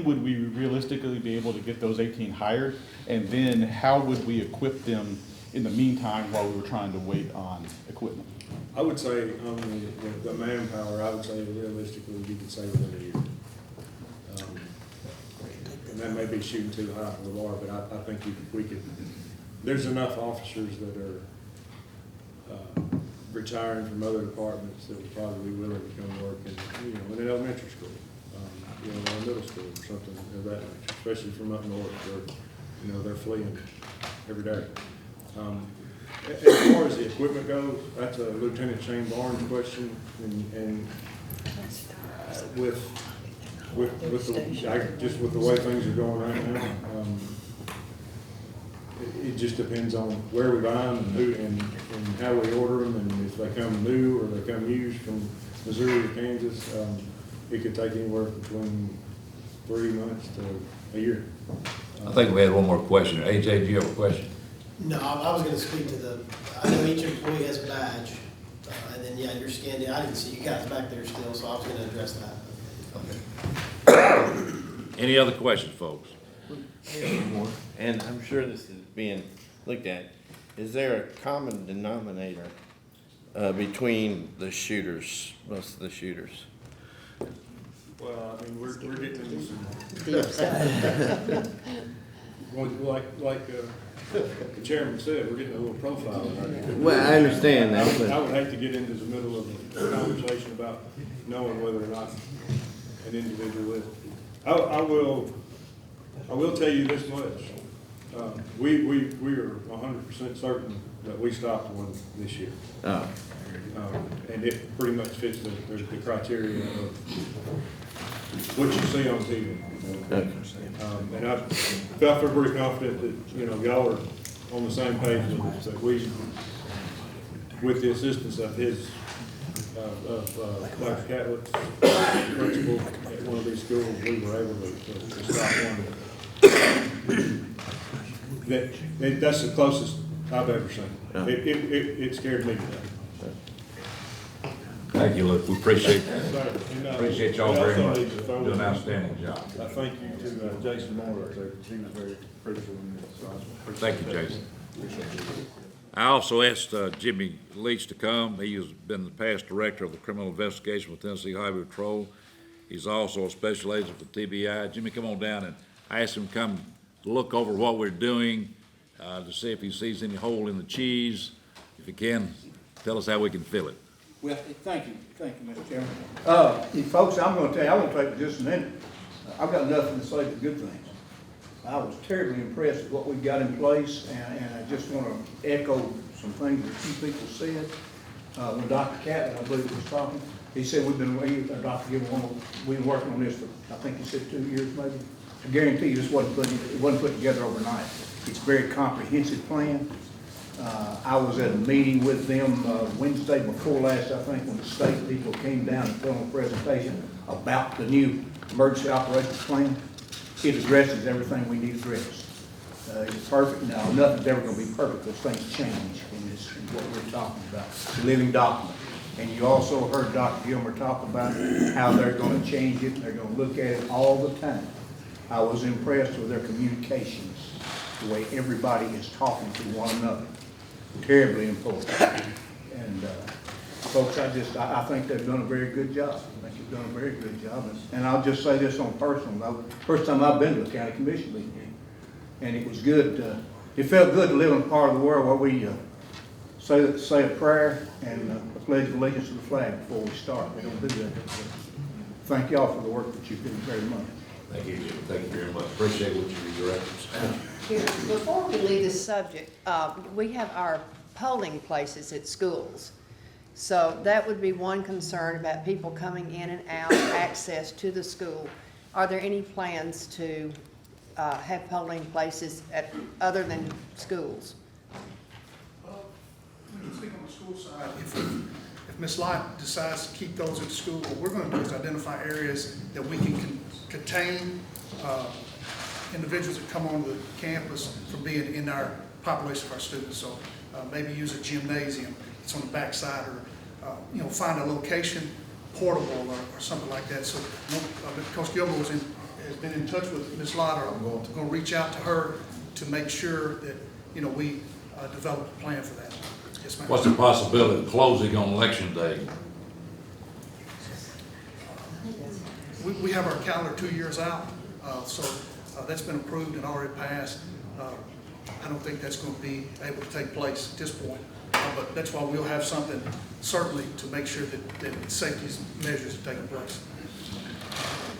would we realistically be able to get those 18 hired? And then how would we equip them in the meantime while we were trying to wait on equipment? I would say on the manpower, I would say realistically you could save it in a year. And that may be shooting too high for the bar, but I think we could, there's enough officers that are retiring from other departments that would probably be willing to come work in, in an elementary school, or a middle school or something of that nature, especially from up north where, they're fleeing every day. As far as the equipment goes, that's a Lieutenant Shane Barnes question, and just with the way things are going right now, it just depends on where we buy them and who and how we order them, and if they come new or they come used from Missouri or Kansas. It could take anywhere between 3 months to a year. I think we had one more question. AJ, do you have a question? No, I was gonna speak to I know each employee has a badge, and then, yeah, you're scanned in. I didn't see you guys back there still, so I was gonna address that. Okay. Any other questions, folks? And I'm sure this is being looked at. Is there a common denominator between the shooters, most of the shooters? Well, I mean, we're getting into some, like the chairman said, we're getting a little profile. Well, I understand that, but I would hate to get into the middle of a conversation about knowing whether or not an individual is. I will tell you this much. We are 100% certain that we stopped one this year. Oh. And it pretty much fits the criteria of what you see on TV. And I feel pretty confident that, y'all are on the same page with us, that we, with the assistance of Dr. Catlett's principal at one of these schools, we were able to stop one. That's the closest I've ever seen. It scared me to death. Thank you, Luke. We appreciate y'all very much. Doing an outstanding job. I thank you to Jason Moore. He was very critical in this. Thank you, Jason. I also asked Jimmy Leach to come. He has been the past director of the criminal investigation with Tennessee Highway Patrol. He's also a special agent for TBI. Jimmy, come on down, and I asked him to come look over what we're doing to see if he sees any hole in the cheese. If he can, tell us how we can fill it. Well, thank you, Mr. Chairman. Folks, I'm going to tell you, I won't take just a minute. I've got nothing to say but good things. I was terribly impressed with what we've got in place, and I just want to echo some things that some people said. When Dr. Catlett, I believe, was talking, he said Dr. Gilmore, we've been working on this for, I think he said 2 years maybe. I guarantee you this it wasn't put together overnight. It's a very comprehensive plan. I was at a meeting with them Wednesday before last, I think, when the state people came down and put on a presentation about the new emergency operations plan. It addresses everything we need addressed. It's perfect now. Nothing's ever going to be perfect because things change in this, in what we're talking about. It's a living document. And you also heard Dr. Gilmer talk about how they're going to change it. They're going to look at it all the time. I was impressed with their communications, the way everybody is talking to one another. Terribly important. And folks, I think they've done a very good job. I think you've done a very good job. And I'll just say this on a personal note. First time I've been to a county commission meeting. And it was good, it felt good to live in a part of the world where we say a prayer and a pledge of allegiance to the flag before we start. We don't do that. Thank y'all for the work that you do very much. Thank you, Jim. Thank you very much. Appreciate what you directed. Here, before we leave this subject, we have our polling places at schools. So that would be one concern about people coming in and out, access to the school. Are there any plans to have polling places at other than schools? We can speak on the school side. If Ms. Lott decides to keep those at school, what we're going to do is identify areas that we can contain individuals that come onto the campus from being in our population of our students. So maybe use a gymnasium that's on the back side, or find a location, portable or something like that. So Coach Gilmore has been in touch with Ms. Lott. I'm going to reach out to her to make sure that we develop a plan for that. Yes, ma'am. What's the possibility of closing on election day? We have our calendar 2 years out, so that's been approved and already passed. I don't think that's going to be able to take place at this point, but that's why we'll have something certainly to make sure that safety measures are taking place.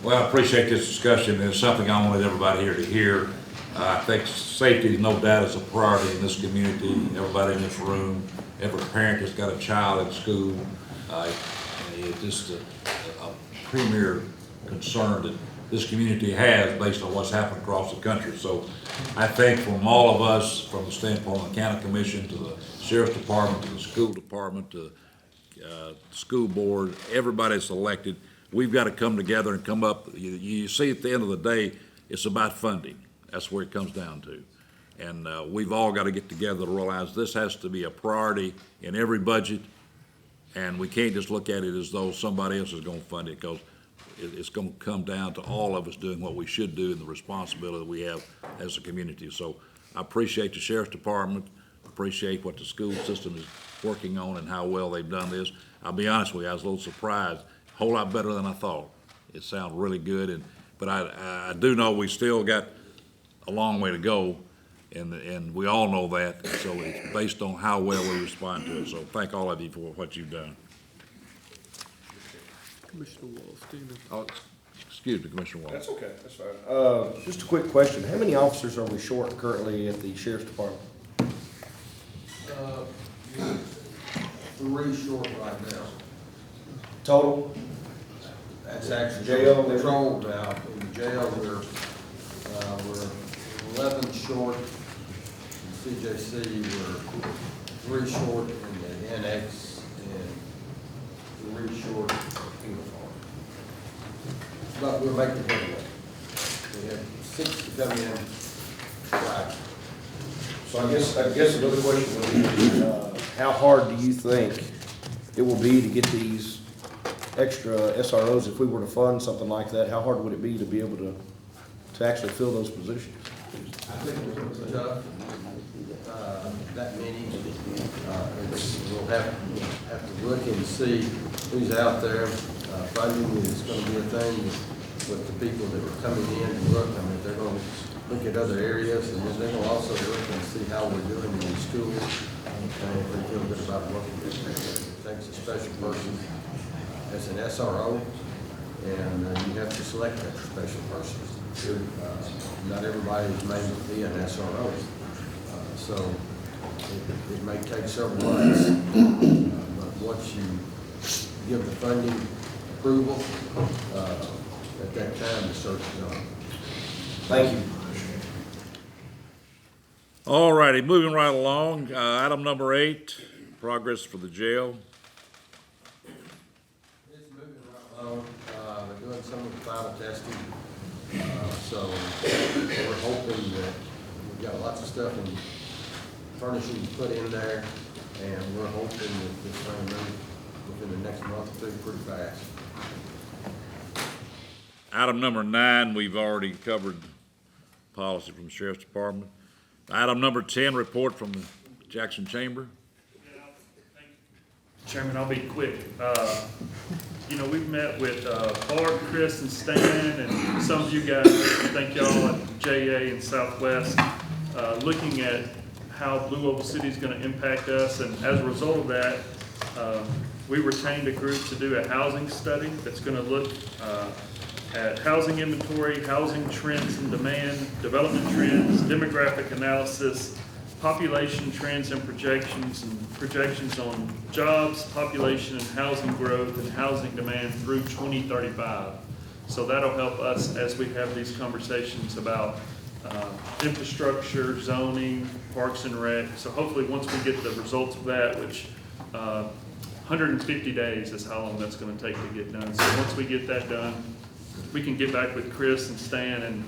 Well, I appreciate this discussion. It's something I wanted everybody here to hear. I think safety, no doubt, is a priority in this community. Everybody in this room, every parent that's got a child in school, it's just a premier concern that this community has based on what's happened across the country. So I think from all of us, from the standpoint of the county commission to the sheriff's department to the school department to the school board, everybody that's elected, we've got to come together and come up. You see, at the end of the day, it's about funding. That's where it comes down to. And we've all got to get together to realize this has to be a priority in every budget, and we can't just look at it as though somebody else is going to fund it, because it's going to come down to all of us doing what we should do and the responsibility that we have as a community. So I appreciate the sheriff's department, appreciate what the school system is working on and how well they've done this. I'll be honest with you, I was a little surprised, a whole lot better than I thought. It sounds really good, but I do know we still got a long way to go, and we all know that, so it's based on how well we respond to it. So thank all of you for what you've done. Commissioner Wall, Oh, excuse me, Commissioner Wall. That's okay, that's fine. Just a quick question. How many officers are we short currently at the sheriff's department? 3 short right now. Total? That's actually Jail, controlled now. In the jail, we're 11 short. In CJC, we're 3 short in the annex and 3 short uniform. But we're making headway. We have 6 to come in. Right. So I guess another question would be, how hard do you think it will be to get these extra SROs if we were to fund something like that? How hard would it be to be able to actually fill those positions? I think it's tough. That many. We'll have to look and see who's out there. Funding is going to be a thing with the people that are coming in and look. I mean, they're going to look at other areas, and then they're going to also look and see how we're doing in these schools. And if they feel good about working with them. It takes a special person as an SRO, and you have to select that special person. Not everybody is made to be an SRO. So It may take several months, but once you give the funding approval, at that time, the search is on. Thank you. All righty, moving right along. Item number 8, progress for the jail. It's moving right along. They're doing some of the final testing. So we're hoping that we've got lots of stuff in furnishings put in there, and we're hoping that this thing moves within the next month or two pretty fast. Item number 9, we've already covered policy from the Sheriff's Department. Item number 10, report from the Jackson Chamber. Chairman, I'll be quick. You know, we've met with Bart, Chris, and Stan, and some of you guys, thank y'all at JA and Southwest, looking at how Blue Oval City is going to impact us. And as a result of that, we retained a group to do a housing study that's going to look at housing inventory, housing trends and demand, development trends, demographic analysis, population trends and projections on jobs, population and housing growth and housing demand through 2035. So that'll help us as we have these conversations about infrastructure, zoning, parks and rec. So hopefully once we get the results of that, which 150 days is how long that's going to take to get done. So once we get that done, we can get back with Chris and Stan and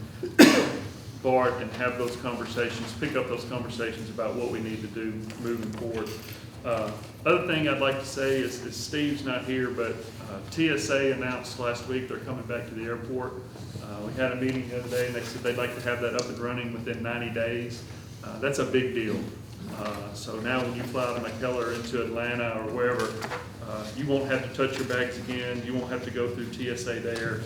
Bart and have those conversations, pick up those conversations about what we need to do moving forward. Other thing I'd like to say is Steve's not here, but TSA announced last week they're coming back to the airport. We had a meeting the other day and they said they'd like to have that up and running within 90 days. That's a big deal. So now when you fly out of McKellar into Atlanta or wherever, you won't have to touch your bags again. You won't have to go through TSA there.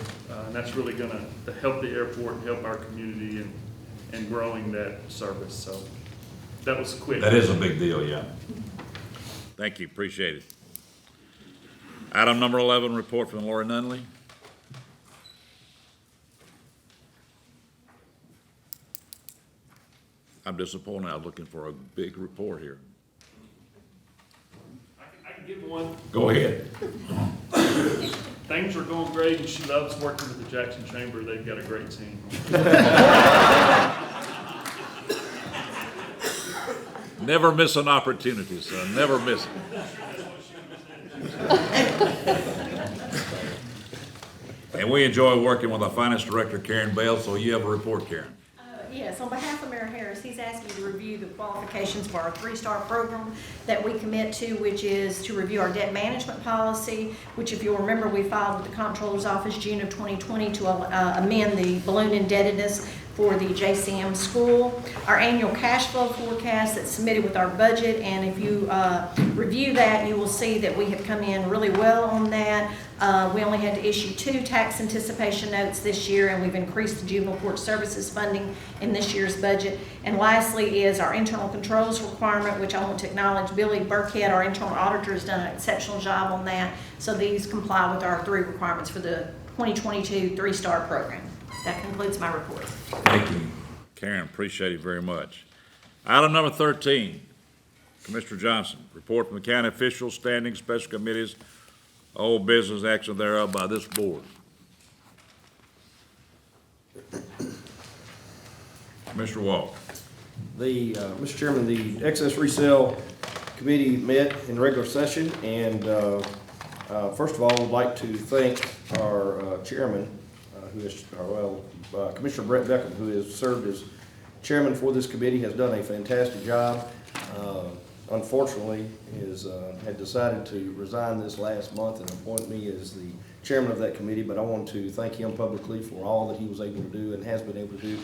And that's really going to help the airport and help our community and growing that service. So that was quick. That is a big deal, yeah. Thank you, appreciate it. Item number 11, report from Lori Nunley. I'm disappointed. I was looking for a big report here. I can give one. Go ahead. Things are going great, and she loves working with the Jackson Chamber. They've got a great team. Never miss an opportunity, son. Never miss it. And we enjoy working with our finance director, Karen Bell. So you have a report, Karen. Yes, on behalf of Mayor Harris, he's asked me to review the qualifications for our 3-star program that we commit to, which is to review our debt management policy, which if you'll remember, we filed with the Comptroller's Office June of 2020 to amend the balloon indebtedness for the JCM school. Our annual cash flow forecast that's submitted with our budget, and if you review that, you will see that we have come in really well on that. We only had to issue 2 tax anticipation notes this year, and we've increased the juvenile court services funding in this year's budget. And lastly is our internal controls requirement, which I want to acknowledge Billy Burkhead, our internal auditor, has done an exceptional job on that. So these comply with our 3 requirements for the 2022 3-star program. That concludes my report. Thank you, Karen. Appreciate it very much. Item number 13, Commissioner Johnson, report from the county officials, standing special committees, old business action thereof by this board. Mr. Wall. Mr. Chairman, the excess resale committee met in regular session, and first of all, I'd like to thank our chairman, Commissioner Brett Beckham, who has served as chairman for this committee, has done a fantastic job. Unfortunately, had decided to resign this last month and appoint me as the chairman of that committee, but I want to thank him publicly for all that he was able to do and has been able to do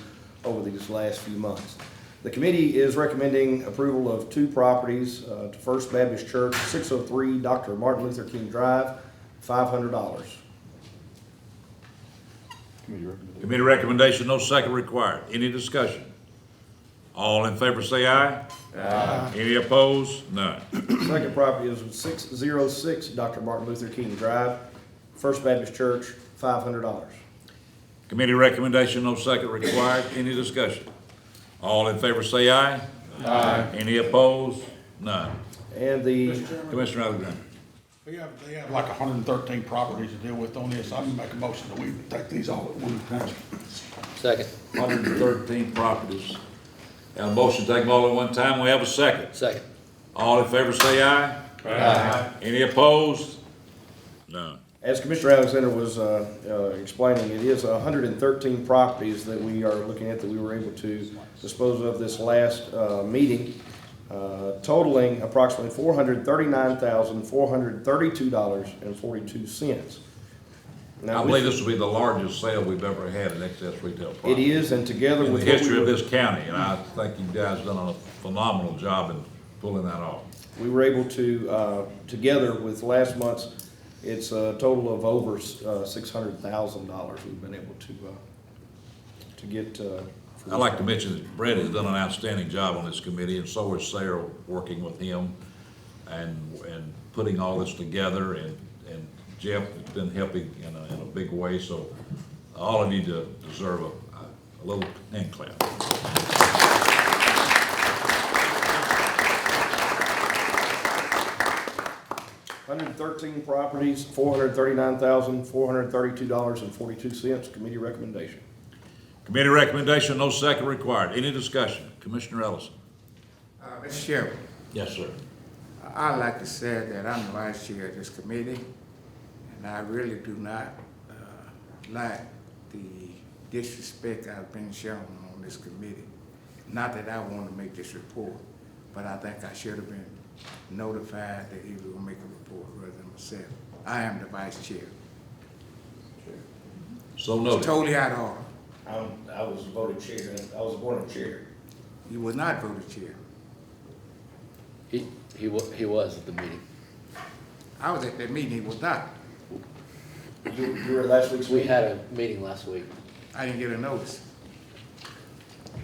over these last few months. The committee is recommending approval of 2 properties to First Baptist Church, 603 Dr. Martin Luther King Drive, $500. Committee recommendation, no second required. Any discussion? All in favor say aye. Aye. Any opposed? None. Second property is 606 Dr. Martin Luther King Drive, First Baptist Church, $500. Committee recommendation, no second required. Any discussion? All in favor say aye. Aye. Any opposed? None. And the, Commissioner Alexander. They have like 113 properties to deal with on this. I'm gonna make a motion that we take these all at one time. Second. 113 properties. Got a motion to take them all at one time. We have a second. Second. All in favor say aye. Aye. Any opposed? None. as Commissioner Alexander was explaining, it is 113 properties that we are looking at that we were able to dispose of this last meeting, totaling approximately $439,432.42. I believe this will be the largest sale we've ever had in excess retail property. It is, and together with in the history of this county, and I think you guys done a phenomenal job in pulling that off. We were able to, together with last month's, it's a total of over $600,000 we've been able to get. I'd like to mention that Brett has done an outstanding job on this committee, and so is Sarah, working with him and putting all this together, and Jeff has been helping in a big way, so all of you deserve a little hand clap. $113 properties, $439,432.42. Committee recommendation. Committee recommendation, no second required. Any discussion? Commissioner Ellison. Mr. Chairman. Yes, sir. I'd like to say that I'm the vice chair of this committee, and I really do not like the disrespect I've been shown on this committee. Not that I want to make this report, but I think I should have been notified that he was going to make a report rather than myself. I am the vice chair. So noted. It's totally out of order. I was voted chair. I was appointed chair. You were not voted chair. He was at the meeting. I was at that meeting, he was not. You were at last week's meeting? We had a meeting last week. I didn't get a notice.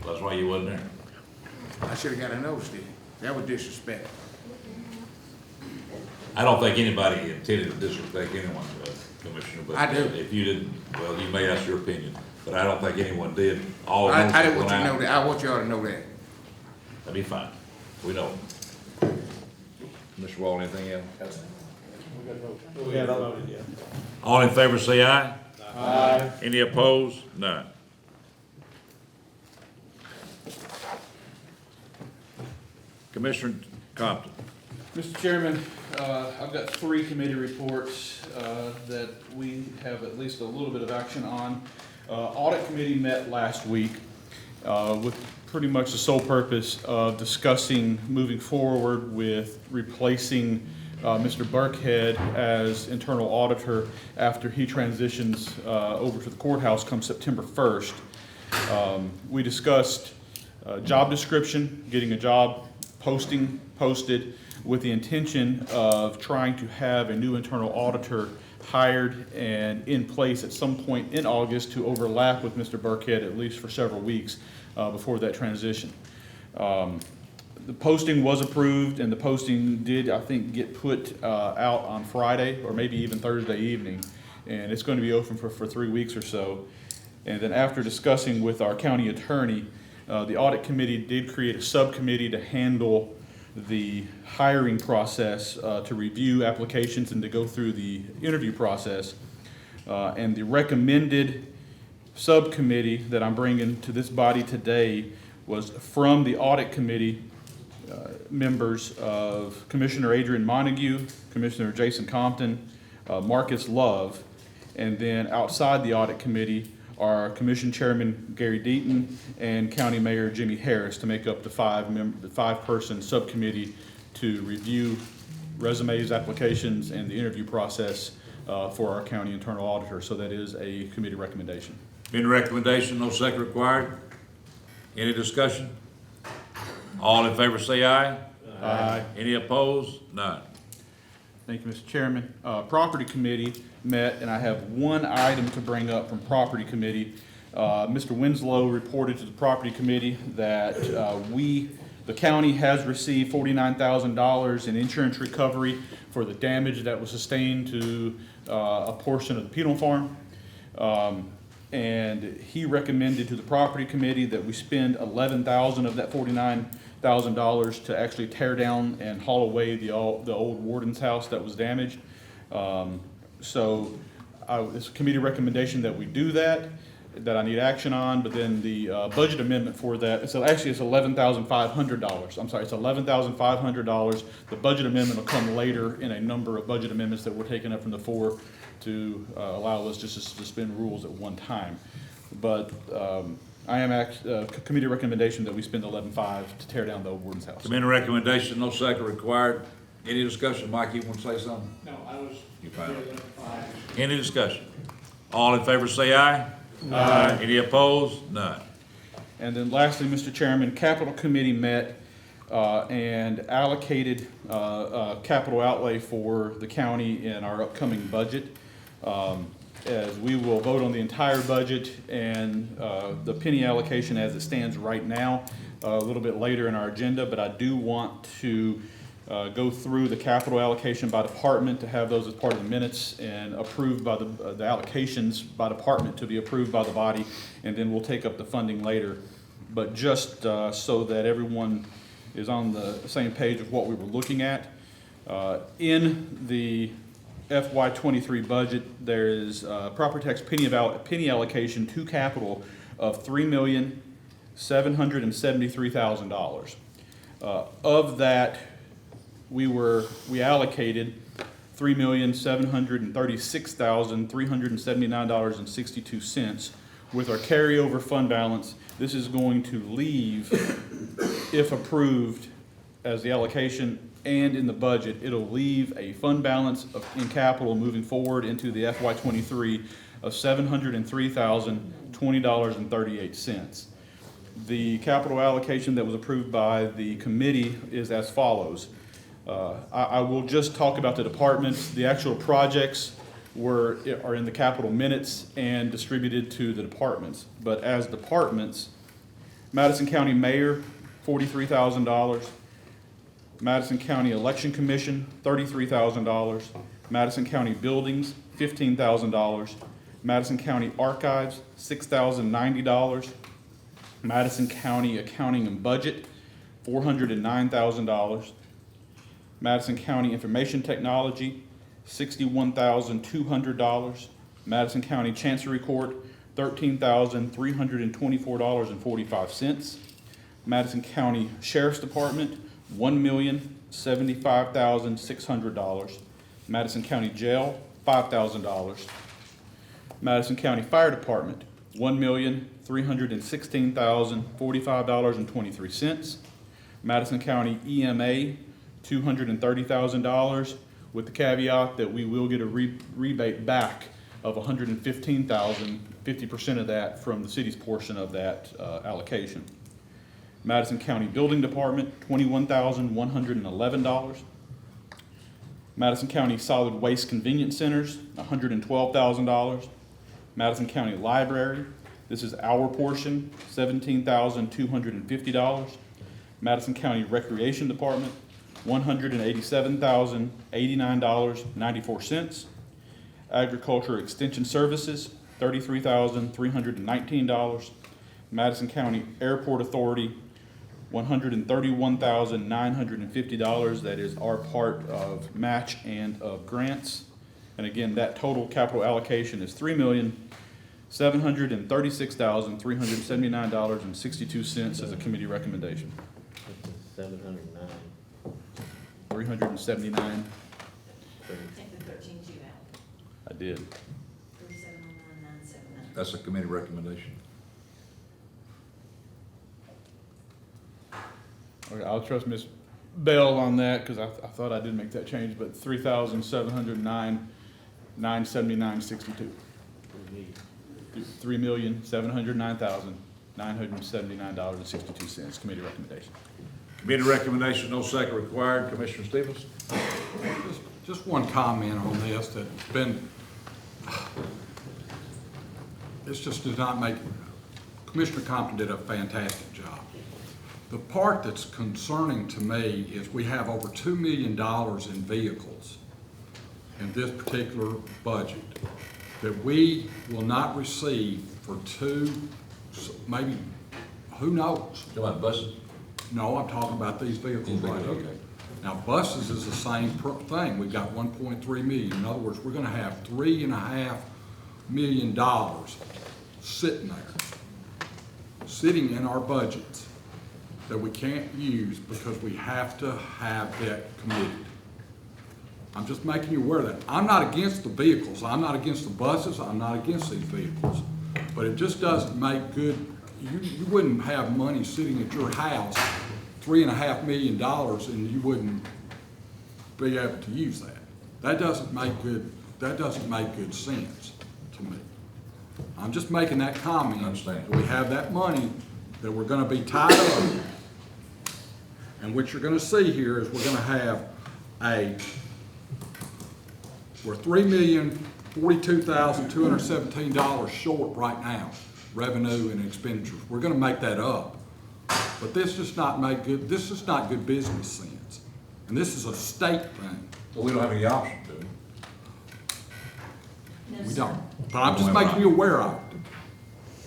That's why you wasn't there. I should have got a notice then. That was disrespect. I don't think anybody intended to disrespect anyone, Commissioner, but I do. if you didn't, well, you may, that's your opinion, but I don't think anyone did. All I those didn't went want you to out. know that. I want y'all to know that. That'd be fine. We know. Mr. Wall, anything else? We haven't voted yet. All in favor say aye. Aye. Any opposed? None. Commissioner Compton. Mr. Chairman, I've got 3 committee reports that we have at least a little bit of action on. Audit Committee met last week with pretty much the sole purpose of discussing moving forward with replacing Mr. Burkhead as internal auditor after he transitions over to the courthouse come September 1st. We discussed job description, getting a job posted with the intention of trying to have a new internal auditor hired and in place at some point in August to overlap with Mr. Burkhead at least for several weeks before that transition. The posting was approved, and the posting did, I think, get put out on Friday or maybe even Thursday evening, and it's going to be open for 3 weeks or so. And then after discussing with our county attorney, the audit committee did create a subcommittee to handle the hiring process, to review applications and to go through the interview process. And the recommended subcommittee that I'm bringing to this body today was from the audit committee members of Commissioner Adrian Montague, Commissioner Jason Compton, Marcus Love, and then outside the audit committee are Commission Chairman Gary Deaton and County Mayor Jimmy Harris to make up the 5-person subcommittee to review resumes, applications, and the interview process for our county internal auditor. So that is a committee recommendation. Any recommendation, no second required? Any discussion? All in favor say aye. Aye. Any opposed? None. Thank you, Mr. Chairman. Property Committee met, and I have one item to bring up from Property Committee. Mr. Winslow reported to the Property Committee that the county has received $49,000 in insurance recovery for the damage that was sustained to a portion of the penal farm. And he recommended to the property committee that we spend $11,000 of that $49,000 to actually tear down and haul away the old warden's house that was damaged. So it's a committee recommendation that we do that I need action on, but then the budget amendment for that, so actually it's $11,500. I'm sorry, it's $11,500. The budget amendment will come later in a number of budget amendments that we're taking up from the floor to allow us just to suspend rules at one time. But I am committee recommendation that we spend $11,500 to tear down the old warden's house. Committee recommendation, no second required. Any discussion? Mike, you want to say something? No, I was. You fine. Any discussion? All in favor say aye. Aye. Any opposed? None. And then lastly, Mr. Chairman, Capital Committee met and allocated capital outlay for the county in our upcoming budget. As we will vote on the entire budget and the penny allocation as it stands right now a little bit later in our agenda, but I do want to go through the capital allocation by department to have those as part of the minutes and approved by the allocations by department to be approved by the body, and then we'll take up the funding later. But just so that everyone is on the same page of what we were looking at, in the FY23 budget, there is property tax penny allocation to capital of $3,773,000. Of that, we allocated $3,736,379.62. With our carryover fund balance, this is going to leave, if approved as the allocation and in the budget, it'll leave a fund balance in capital moving forward into the FY23 of $703,020.38. The capital allocation that was approved by the committee is as follows. I will just talk about the departments. The actual projects are in the capital minutes and distributed to the departments. But as departments, Madison County Mayor, $43,000. Madison County Election Commission, $33,000. Madison County Buildings, $15,000. Madison County Archives, $6,090. Madison County Accounting and Budget, $409,000. Madison County Information Technology, $61,200. Madison County Chancery Court, $13,324.45. Madison County Sheriff's Department, $1,075,600. Madison County Jail, $5,000. Madison County Fire Department, $1,316,045.23. Madison County EMA, $230,000, with the caveat that we will get a rebate back of $115,000, 50% of that from the city's portion of that allocation. Madison County Building Department, $21,111. Madison County Solid Waste Convenience Centers, $112,000. Madison County Library, this is our portion, $17,250. Madison County Recreation Department, $187,089.94. Agriculture Extension Services, $33,319. Madison County Airport Authority, $131,950. That is our part of match and of grants. And again, that total capital allocation is $3,736,379.62 as a committee recommendation. 709. 379. Take the 13 G out. I did. 3709,979. That's a committee recommendation. Okay, I'll trust Ms. Bell on that because I thought I did make that change, but 3,709,979.62. 3,709,979.62. Committee recommendation. Committee recommendation, no second required. Commissioner Stevens? Just one comment on this that's been, this just does not make, Commissioner Compton did a fantastic job. The part that's concerning to me is we have over $2 million in vehicles in this particular budget. that we will not receive for maybe, who knows? You about buses? No, I'm talking about these vehicles right here. Okay. Now, buses is the same thing. We've got 1.3 million. In other words, we're gonna have $3.5 million sitting there, sitting in our budgets that we can't use because we have to have that committed. I'm just making you aware of that. I'm not against the vehicles. I'm not against the buses. I'm not against these vehicles. But it just doesn't make good, you wouldn't have money sitting at your house, $3.5 million, and you wouldn't be able to use that. That doesn't make good sense to me. I'm just making that comment. I understand. We have that money that we're gonna be tied up. And what you're gonna see here is we're gonna have we're $3,042,217 short right now, revenue and expenditures. We're gonna make that up. But this does not make good, this is not good business sense. And this is a state thing. Well, we don't have any option, do we? We don't. But I'm just making you aware of it.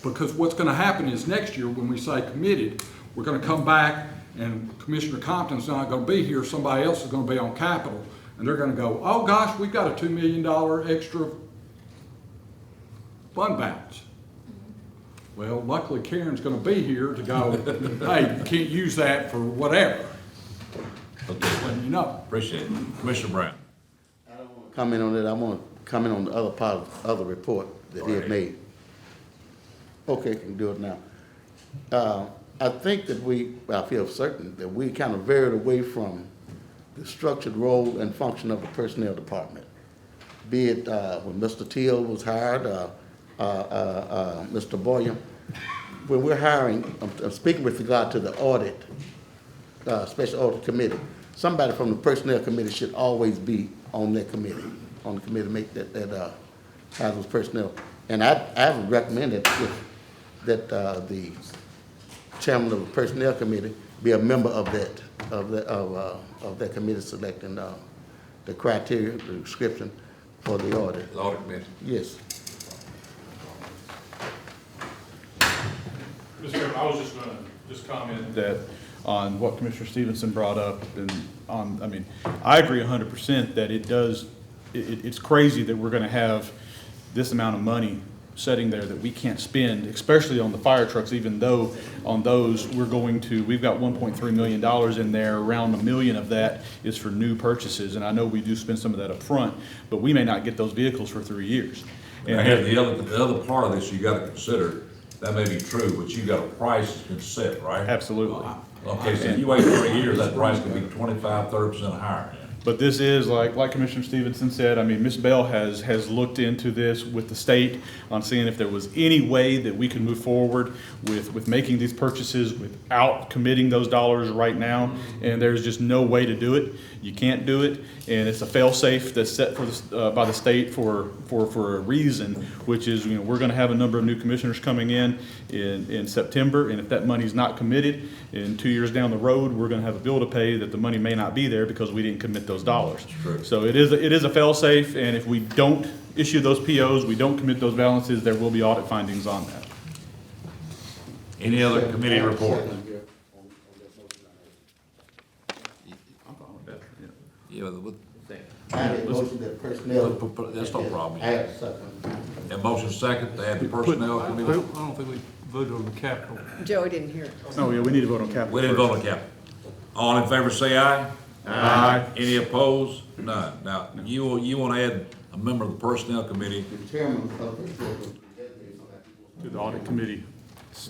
Because what's gonna happen is next year, when we say committed, we're gonna come back and Commissioner Compton's not gonna be here, somebody else is gonna be on Capitol, and they're gonna go, oh gosh, we've got a $2 million extra fund balance. Well, luckily Karen's gonna be here to go, hey, you can't use that for whatever. Okay. Letting you know. Appreciate it. Commissioner Brown. Comment on that, I want to comment on the other part of the other report that he had made. Okay, can do it now. I think that I feel certain that we kind of veered away from the structured role and function of the personnel department. Be it when Mr. Teal was hired, Mr. Boyer. When we're hiring, I'm speaking with regard to the audit, special audit committee. Somebody from the personnel committee should always be on that committee, make that has those personnel. And I would recommend that the chairman of the personnel committee be a member of that committee, selecting the criteria, the description for the audit. The audit committee. Yes. Mr. Chairman, I was just going to comment that on what Commissioner Stevenson brought up, and I agree 100% that it's crazy that we're going to have this amount of money sitting there that we can't spend, especially on the fire trucks, even though on those we've got $1.3 million in there. Around $1 million of that is for new purchases, and I know we do spend some of that up front, but we may not get those vehicles for 3 years. And the other part of this you got to consider, that may be true, but you got a price that's been set, right? Absolutely. Okay, so if you wait 3 years, that price could be 25–30% higher. But this is, like Commissioner Stevenson said, Ms. Bell has looked into this with the state on seeing if there was any way that we could move forward with making these purchases without committing those dollars right now, and there's just no way to do it. You can't do it, and it's a fail-safe that's set by the state for a reason, which is, we're going to have a number of new commissioners coming in September, and if that money's not committed, in 2 years down the road, we're going to have a bill to pay that the money may not be there because we didn't commit those dollars. So it is a fail-safe, and if we don't issue those POs, we don't commit those balances, there will be audit findings on that. Any other committee report? Yeah, I had a motion that personnel. That's no problem. I had a second. And motion second to add the personnel committee. I don't think we voted on the capital. Joey didn't hear it. Oh, yeah, we need to vote on capital. We didn't vote on capital. All in favor say aye. Aye. Any opposed? None. Now, you want to add a member of the personnel committee. The chairman of To the audit committee,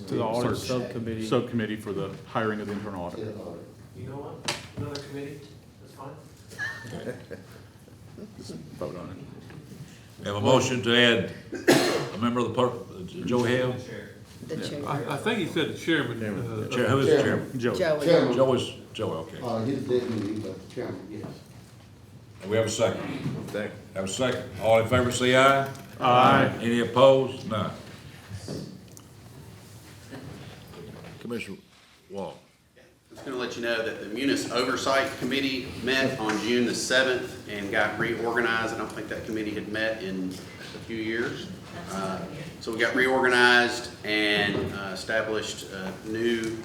to the audit subcommittee for the hiring of the internal auditor. You know what? Another committee, that's fine. Just vote on it. We have a motion to add a member of the Joe Hale? The chair. I think he said the chairman. Chair, who is the chairman? Joe. Joey. Chairman. Joe is, okay. His dignity, but the chairman, yes. And we have a second. Have a second. All in favor say aye. Aye. Any opposed? None. Commissioner Wall. Just going to let you know that the Munis Oversight Committee met on June the 7th and got reorganized. I don't think that committee had met in a few years. So we got reorganized and established new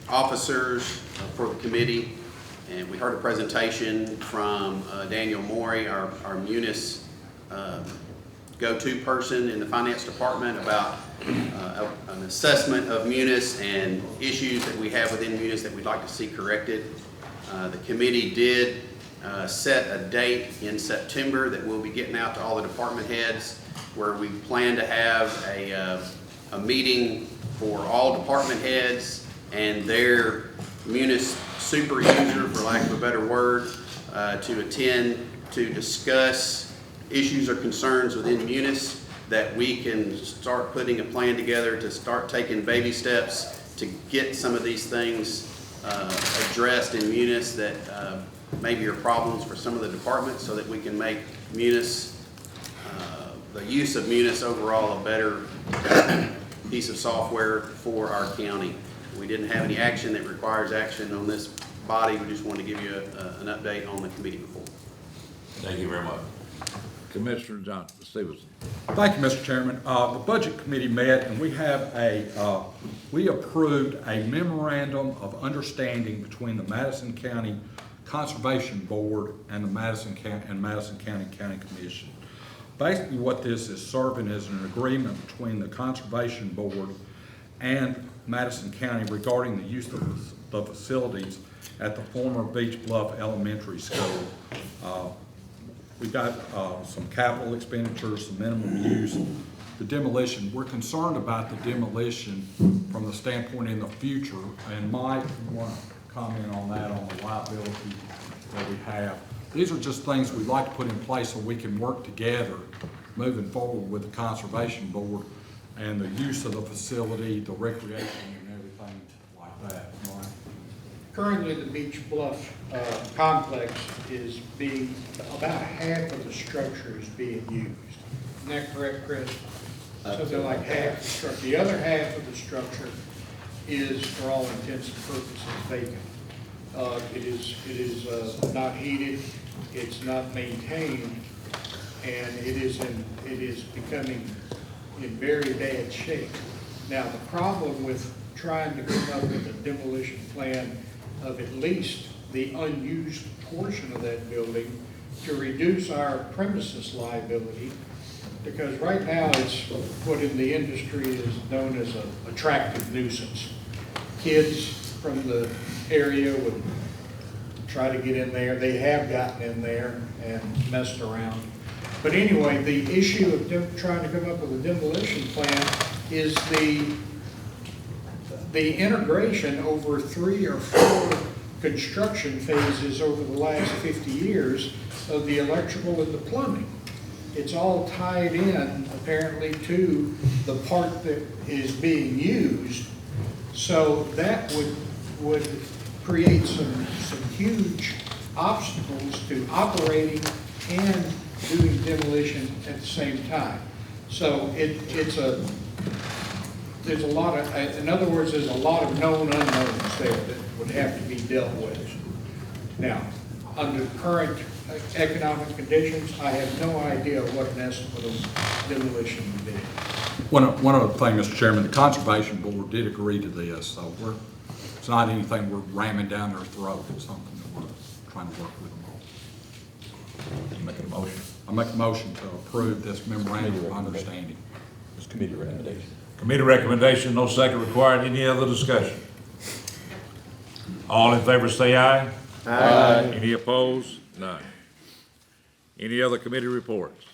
officers for the committee. And we heard a presentation from Daniel Morey, our Munis go-to person in the finance department, about an assessment of Munis and issues that we have within Munis that we'd like to see corrected. The committee did set a date in September that we'll be getting out to all the department heads, where we plan to have a meeting for all department heads and their Munis super user, for lack of a better word, to attend to discuss issues or concerns within Munis, that we can start putting a plan together to start taking baby steps to get some of these things addressed in Munis that maybe are problems for some of the departments, so that we can make Munis, the use of Munis overall, a better piece of software for our county. We didn't have any action that requires action on this body. We just wanted to give you an update on the committee report. Thank you very much. Commissioner Johnson, Stevenson. Thank you, Mr. Chairman. The Budget Committee met, and we approved a memorandum of understanding between the Madison County Conservation Board and the Madison County Commission. Basically, what this is serving as an agreement between the Conservation Board and Madison County regarding the use of the facilities at the former Beach Bluff Elementary School. We've got some capital expenditures, some minimum use. The demolition, we're concerned about the demolition from the standpoint in the future, and Mike, you want to comment on that, on the liability that we have. These are just things we'd like to put in place so we can work together moving forward with the Conservation Board and the use of the facility, the recreation and everything like that. Right? Currently, the Beach Bluff complex is being, about half of the structure is being used. Isn't that correct, Chris? Something like half the structure. The other half of the structure is, for all intents and purposes, vacant. It is not heated, it's not maintained, and it is becoming in very bad shape. Now, the problem with trying to come up with a demolition plan of at least the unused portion of that building to reduce our premises liability, because right now it's what in the industry is known as an attractive nuisance. Kids from the area would try to get in there. They have gotten in there and messed around. But anyway, the issue of trying to come up with a demolition plan is the integration over 3 or 4 construction phases over the last 50 years of the electrical and the plumbing. It's all tied in, apparently, to the part that is being used. So that would create some huge obstacles to operating and doing demolition at the same time. So there's a lot of, in other words, there's a lot of known unknowns there that would have to be dealt with. Now, under current economic conditions, I have no idea what an estimate of demolition would be. One other thing, Mr. Chairman, the Conservation Board did agree to this, so it's not anything we're ramming down their throat. It's something that we're trying to work with them on. Make a motion. I make a motion to approve this memorandum of understanding. This committee recommendation. Committee recommendation, no second required. Any other discussion? All in favor say aye. Aye. Any opposed? None. Any other committee reports?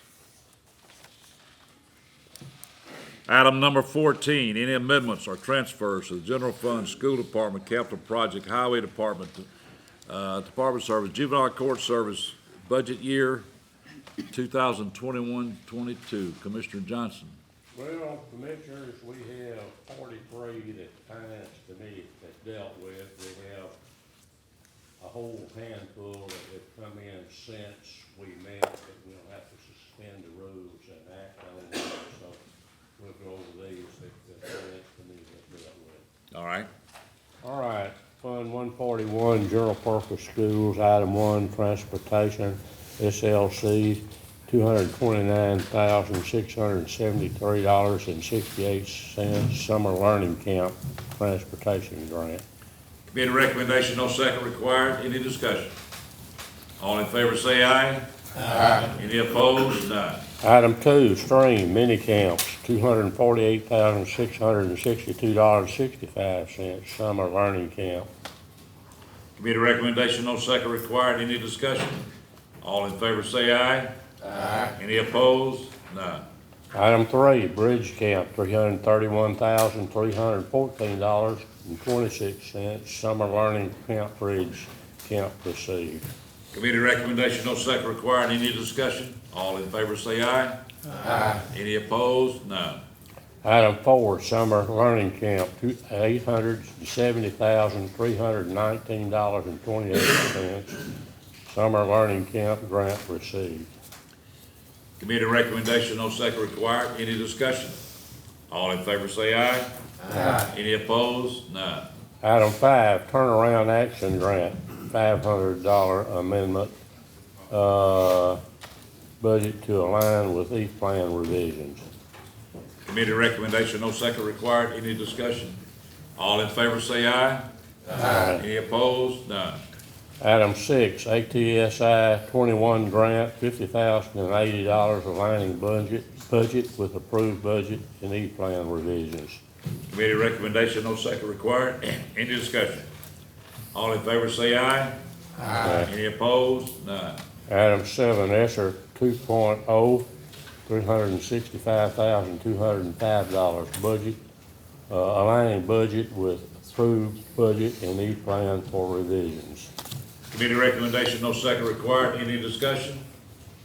Item number 14, any amendments or transfers to the General Fund, School Department, Capital Project, Highway Department, Department Service, Juvenile Court Service, budget year 2021-22. Commissioner Johnson. Well, Commissioners, we have 43 that Finance Committee has dealt with. We have a whole handful that have come in since we met, that we'll have to suspend the rules and act on them. So we'll go over these that the Finance Committee has dealt with. All right. All right, Fund 141, General Purpose Schools, Item 1, Transportation, SLC, $229,673.68 summer learning camp transportation grant. Committee recommendation, no second required. Any discussion? All in favor say aye. Aye. Any opposed? None. Item 2, stream mini camps, $248,662.65 summer learning camp. Committee recommendation, no second required. Any discussion? All in favor say aye. Aye. Any opposed? None. Item 3, bridge camp, $331,314.26 summer learning camp bridge camp received. Committee recommendation, no second required. Any discussion? All in favor say aye. Aye. Any opposed? None. Item 4, summer learning camp, $870,319.28 summer learning camp grant received. Committee recommendation, no second required. Any discussion? All in favor say aye. Aye. Any opposed? None. Item 5, turnaround action grant, $500 amendment, budget to align with E-plan revisions. Committee recommendation, no second required. Any discussion? All in favor say aye. Aye. Any opposed? None. Item 6, ATSI 21 grant, $50,080 aligning budget with approved budget and E-plan revisions. Committee recommendation, no second required. Any discussion? All in favor say aye. Aye. Any opposed? None. Item 7, ESSER 2.0, $365,205 budget, aligning budget with approved budget and E-plan for revisions. Committee recommendation, no second required. Any discussion?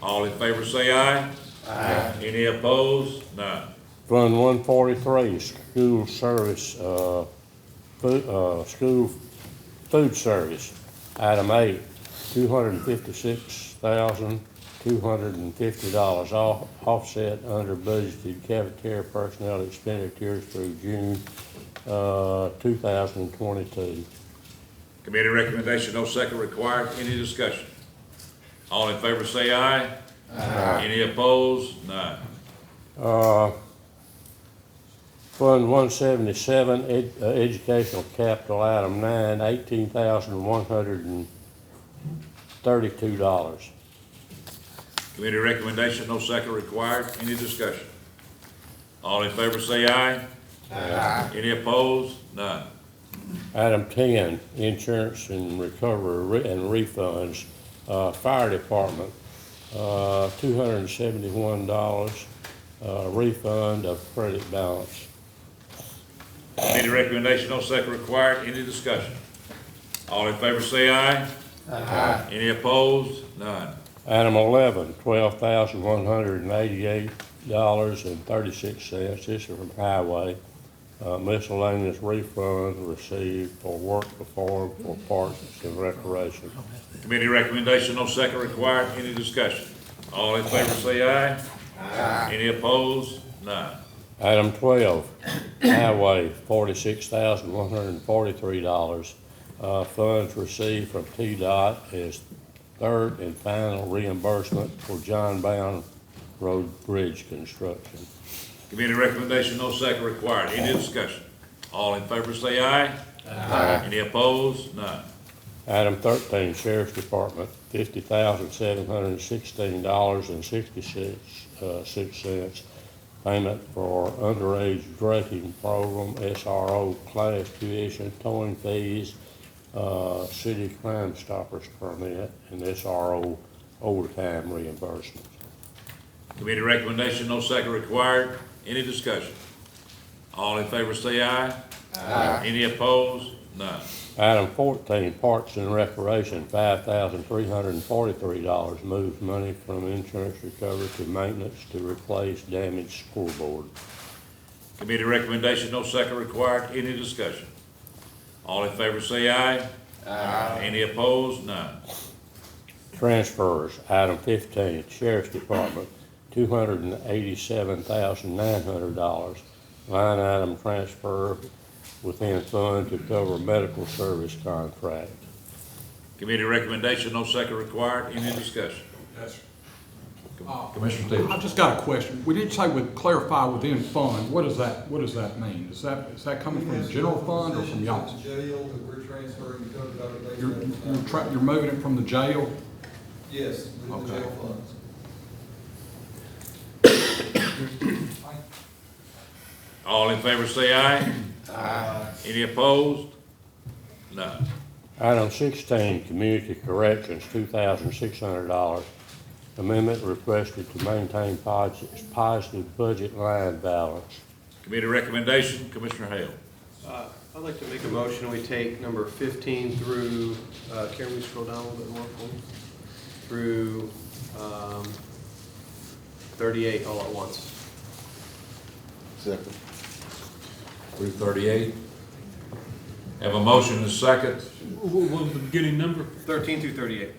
All in favor say aye. Aye. Any opposed? None. Fund 143, school service, school food service. Item 8, $256,250 offset under budgeted cafeteria personnel expenditures through June 2022. Committee recommendation, no second required. Any discussion? All in favor say aye. Aye. Any opposed? None. Fund 177, educational capital, item 9, $18,132. Committee recommendation, no second required. Any discussion? All in favor say aye. Aye. Any opposed? None. Item 10, insurance and recovery and refunds, fire department, $271, refund of credit balance. Committee recommendation, no second required. Any discussion? All in favor say aye. Aye. Any opposed? None. Item 11, $12,188.36. This is from highway. Miscellaneous refunds received for work performed for parks and recreation. Committee recommendation, no second required. Any discussion? All in favor say aye. Aye. Any opposed? None. Item 12, highway, $46,143. Funds received from TDOT as third and final reimbursement for John Bound Road Bridge construction. Committee recommendation, no second required. Any discussion? All in favor say aye. Aye. Any opposed? None. Item 13, Sheriff's Department, $50,716.66. Payment for underage drinking program, SRO class tuition, towing fees, city Crime Stoppers permit, and SRO overtime reimbursement. Committee recommendation, no second required. Any discussion? All in favor say aye. Aye. Any opposed? None. Item 14, Parks and Recreation, $5,343. Moves money from insurance recovery to maintenance to replace damaged scoreboard. Committee recommendation, no second required. Any discussion? All in favor say aye. Aye. Any opposed? None. Transfers, item 15, Sheriff's Department, $287,900. Line item transfer within fund to cover medical service contract. Committee recommendation, no second required. Any discussion? Yes, sir. Commissioner Stevens. I just got a question. We didn't say with clarify within fund. What does that mean? Is that coming from the general fund or from y'all? Jail that we're transferring to cover our You're moving it from the jail? Yes, the Okay. jail funds. All in favor say aye. Aye. Any opposed? None. Item 16, Community Corrections, $2,600. Amendment requested to maintain positive budget line balance. Committee recommendation, Commissioner Hale. I'd like to make a motion, we take number 15 through, can we scroll down a little bit more, please? Through 38 all at once. Second. Through 38. Have a motion and a second. What was the beginning number? 13 through 38.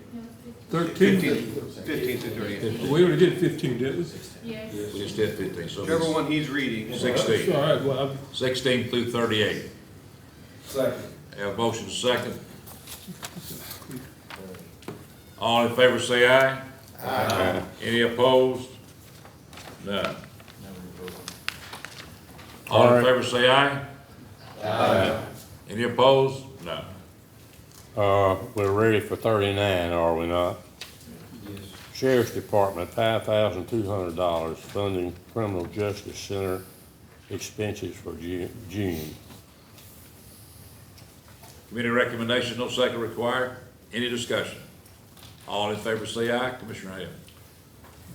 13? 15 through 38. We already did 15, didn't we? Yes. We just did 15, so. Whichever one he's reading. 16. All right, well, 16 through 38. second. Have a motion and a second. All in favor say aye. Aye. Any opposed? None. All in favor say aye. Aye. Any opposed? None. We're ready for 39, are we not? Yes. Sheriff's Department, $5,200, funding Criminal Justice Center expenses for June. Committee recommendation, no second required. Any discussion? All in favor say aye. Commissioner Hale.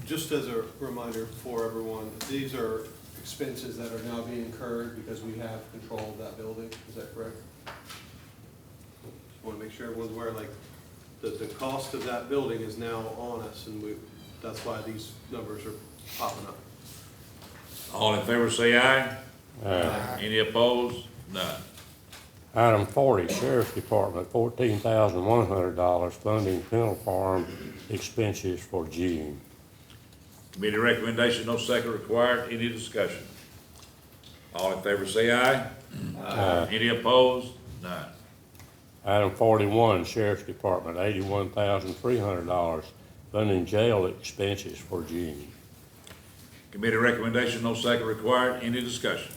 Just as a reminder for everyone, these are expenses that are now being incurred because we have control of that building, is that correct? Just want to make sure everyone's aware, like, the cost of that building is now on us, and that's why these numbers are popping up. All in favor say aye. Aye. Any opposed? None. Item 40, Sheriff's Department, $14,100, funding Penal Farm expenses for June. Committee recommendation, no second required. Any discussion? All in favor say aye. Aye. Any opposed? None. Item 41, Sheriff's Department, $81,300, funding jail expenses for June. Committee recommendation, no second required. Any discussion?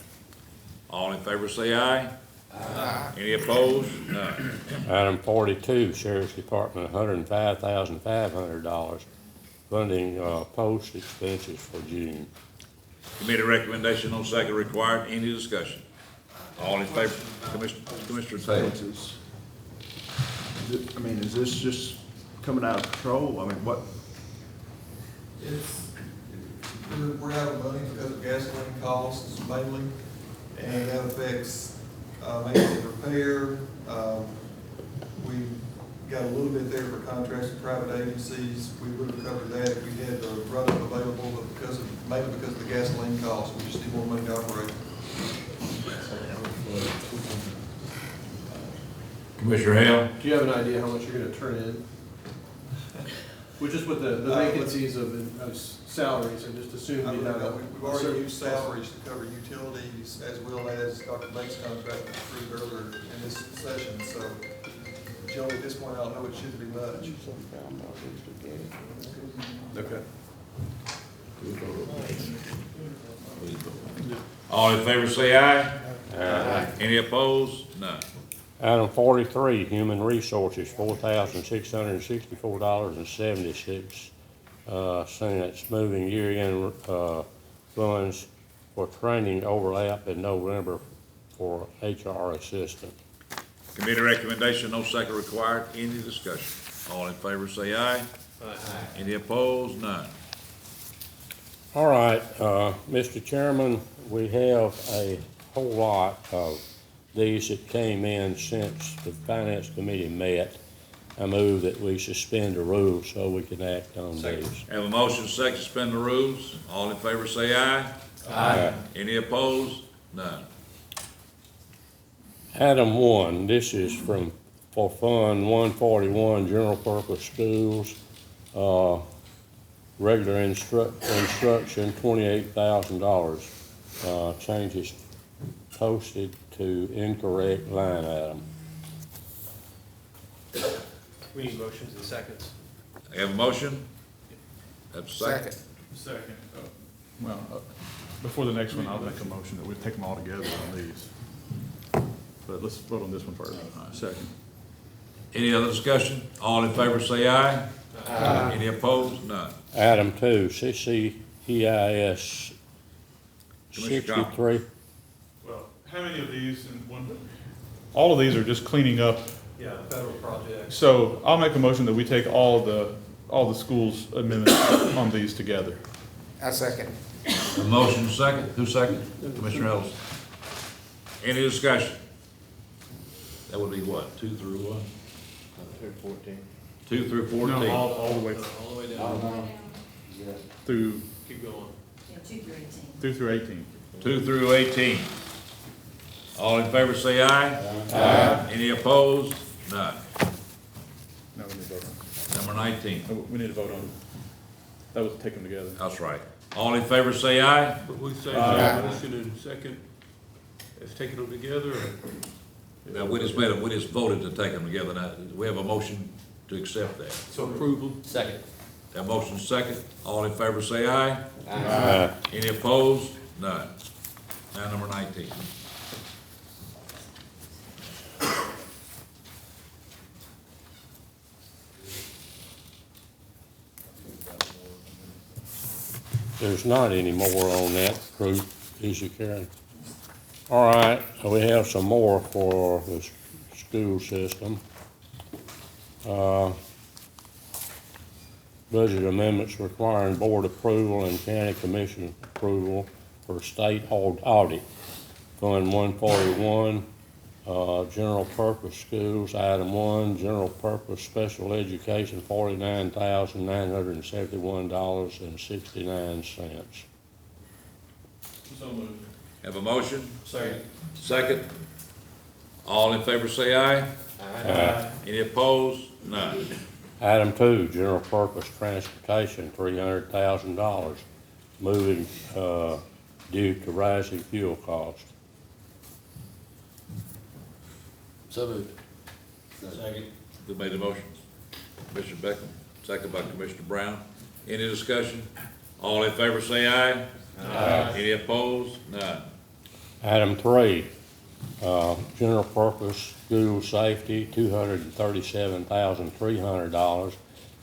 All in favor say aye. Aye. Any opposed? None. Item 42, Sheriff's Department, $105,500, funding post expenses for June. Committee recommendation, no second required. Any discussion? All in favor, Commissioner Taylor. Is this just coming out of control? I mean, what? We're out of money because of gasoline costs mainly, and that affects maintenance and repair. We got a little bit there for contracts with private agencies. We would have covered that if we had the run available, but mainly because of the gasoline costs, we just need more money to operate. Commissioner Hale. Do you have an idea how much you're gonna turn in? We're just with the vacancies of salaries, and just assume you have. We've already used salaries to cover utilities as well as Dr. Bates' contract was approved earlier in this session, so Joe, at this point, I don't know it shouldn't be much. Okay. All in favor say aye. Aye. Any opposed? None. Item 43, Human Resources, $4,664.76, moving year-end funds for training overlap in November for HR assistant. Committee recommendation, no second required. Any discussion? All in favor say aye. Aye. Any opposed? None. All right, Mr. Chairman, we have a whole lot of these that came in since the Finance Committee met. I move that we suspend the rules so we can act on these. Have a motion second, suspend the rules. All in favor say aye. Aye. Any opposed? None. Item 1, this is for Fund 141, General Purpose Schools, regular instruction, $28,000. Changes posted to incorrect line item. We need motions and seconds. Have a motion? That's second. Second. Well, before the next one, I'll make a motion that we take them all together on these. But let's vote on this one first. Second. Any other discussion? All in favor say aye. Aye. Any opposed? None. Item 2, CCEIS Commissioner Johnson. 63. Well, how many of these in one? All of these are just cleaning up. Yeah, federal projects. So I'll make a motion that we take all the schools amendments on these together. I second. A motion second. Who second? Commissioner Ellis. Any discussion? That would be what, 2 through what? 14. 2 through 14? No, all the way All the way down. through, Keep going. Yeah, 2 through 18. through 18. 2 through 18. All in favor say aye. Aye. Any opposed? None. No, we need to vote on. Number 19. Oh, we need to vote on. That was take them together. That's right. All in favor say aye. But we say motion and second, let's take them together, or? Now, we just voted to take them together. Now, we have a motion to accept that. So approval? Second. That motion second. All in favor say aye. Aye. Any opposed? None. Now, number 19. There's not any more on that group, is there, Karen? All right, we have some more for the school system. Budget amendments requiring board approval and county commission approval for state audit. Fund 141, general purpose schools, item 1, general purpose special education, $49,971.69. So moved. Have a motion? Second. Second. All in favor say aye. Aye. Any opposed? None. Item 2, general purpose transportation, $300,000, moving, due to rising fuel costs. So moved. Second. Who made the motion? Commissioner Beckham, second by Commissioner Brown. Any discussion? All in favor say aye. Aye. Any opposed? None. Item 3, general purpose school safety, $237,300,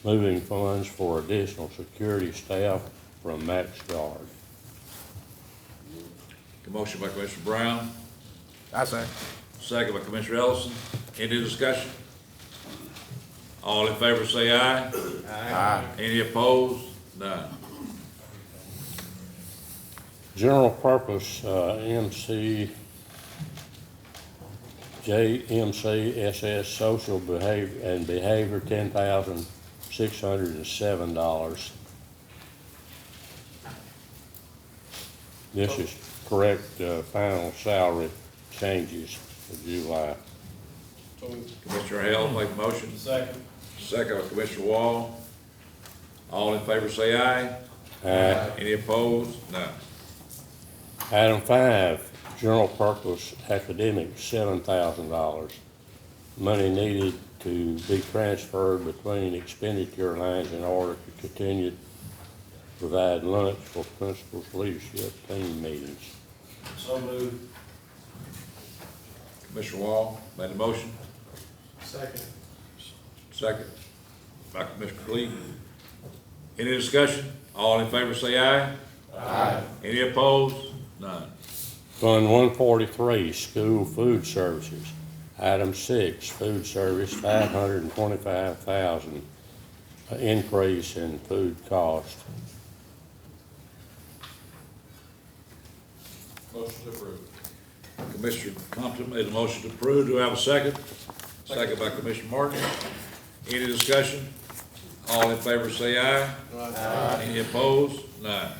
moving funds for additional security staff from Max Guard. Motion by Commissioner Brown, I second. second by Commissioner Ellison. Any discussion? All in favor say aye. Aye. Any opposed? None. General purpose, JMCSS social behavior, $10,607. This is correct, final salary changes for July. Commissioner Hale make the motion. Second. Second by Commissioner Wall. All in favor say aye. Aye. Any opposed? None. Item 5, general purpose academic, $7,000. Money needed to be transferred between expenditure lines in order to continue to provide lunch for principals' leadership team meetings. So moved. Commissioner Wall made the motion. Second. Second by Commissioner Clee. Any discussion? All in favor say aye. Aye. Any opposed? None. Fund 143, school food services. Item 6, food service, $525,000, increase in food cost. Motion to approve. Commissioner Compton made a motion to approve. Do I have a second? Second by Commissioner Martin. Any discussion? All in favor say aye. Aye. Any opposed? None.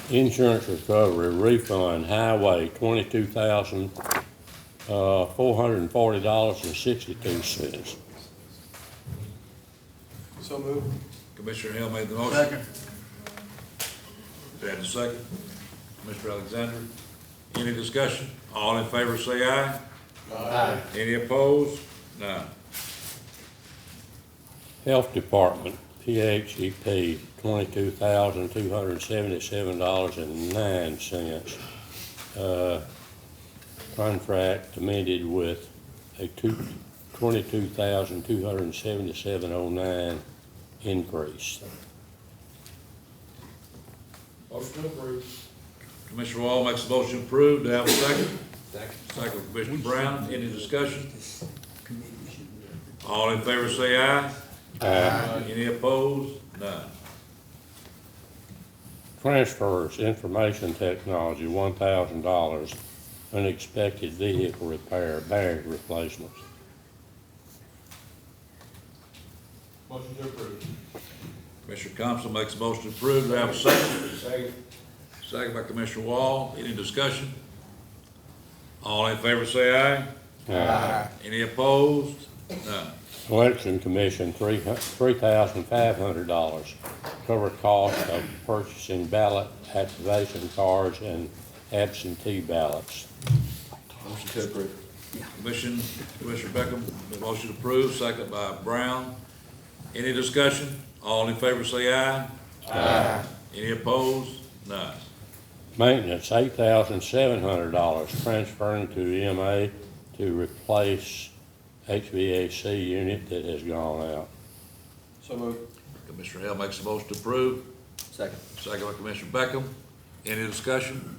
Insurance recovery refund highway, $22,440.62. So moved. Commissioner Hill made the motion. Second. Do I have a second? Mr. Alexander. Any discussion? All in favor say aye. Aye. Any opposed? None. Health Department, PHEP, $22,277.09. Contract amended with a $22,277.09 increase. Motion to approve. Commissioner Wall makes a motion to approve. Do I have a second? Second, Commissioner Brown. Any discussion? All in favor say aye. Aye. Any opposed? None. Transfers, information technology, $1,000. Unexpected vehicle repair, bearing replacements. Motion to approve. Commissioner Thompson makes a motion to approve. Do I have a second? Second. Second by Commissioner Wall. Any discussion? All in favor say aye. Aye. Any opposed? None. Election Commission, $3,500. Cover cost of purchasing ballot activation cards and absentee ballots. Motion to approve. Commissioner Beckham, the motion approved, second by Brown. Any discussion? All in favor say aye. Aye. Any opposed? None. Maintenance, $8,700, transferring to EMA to replace HVAC unit that has gone out. So moved. Commissioner Hale makes a motion to approve. Second. Second by Commissioner Beckham. Any discussion?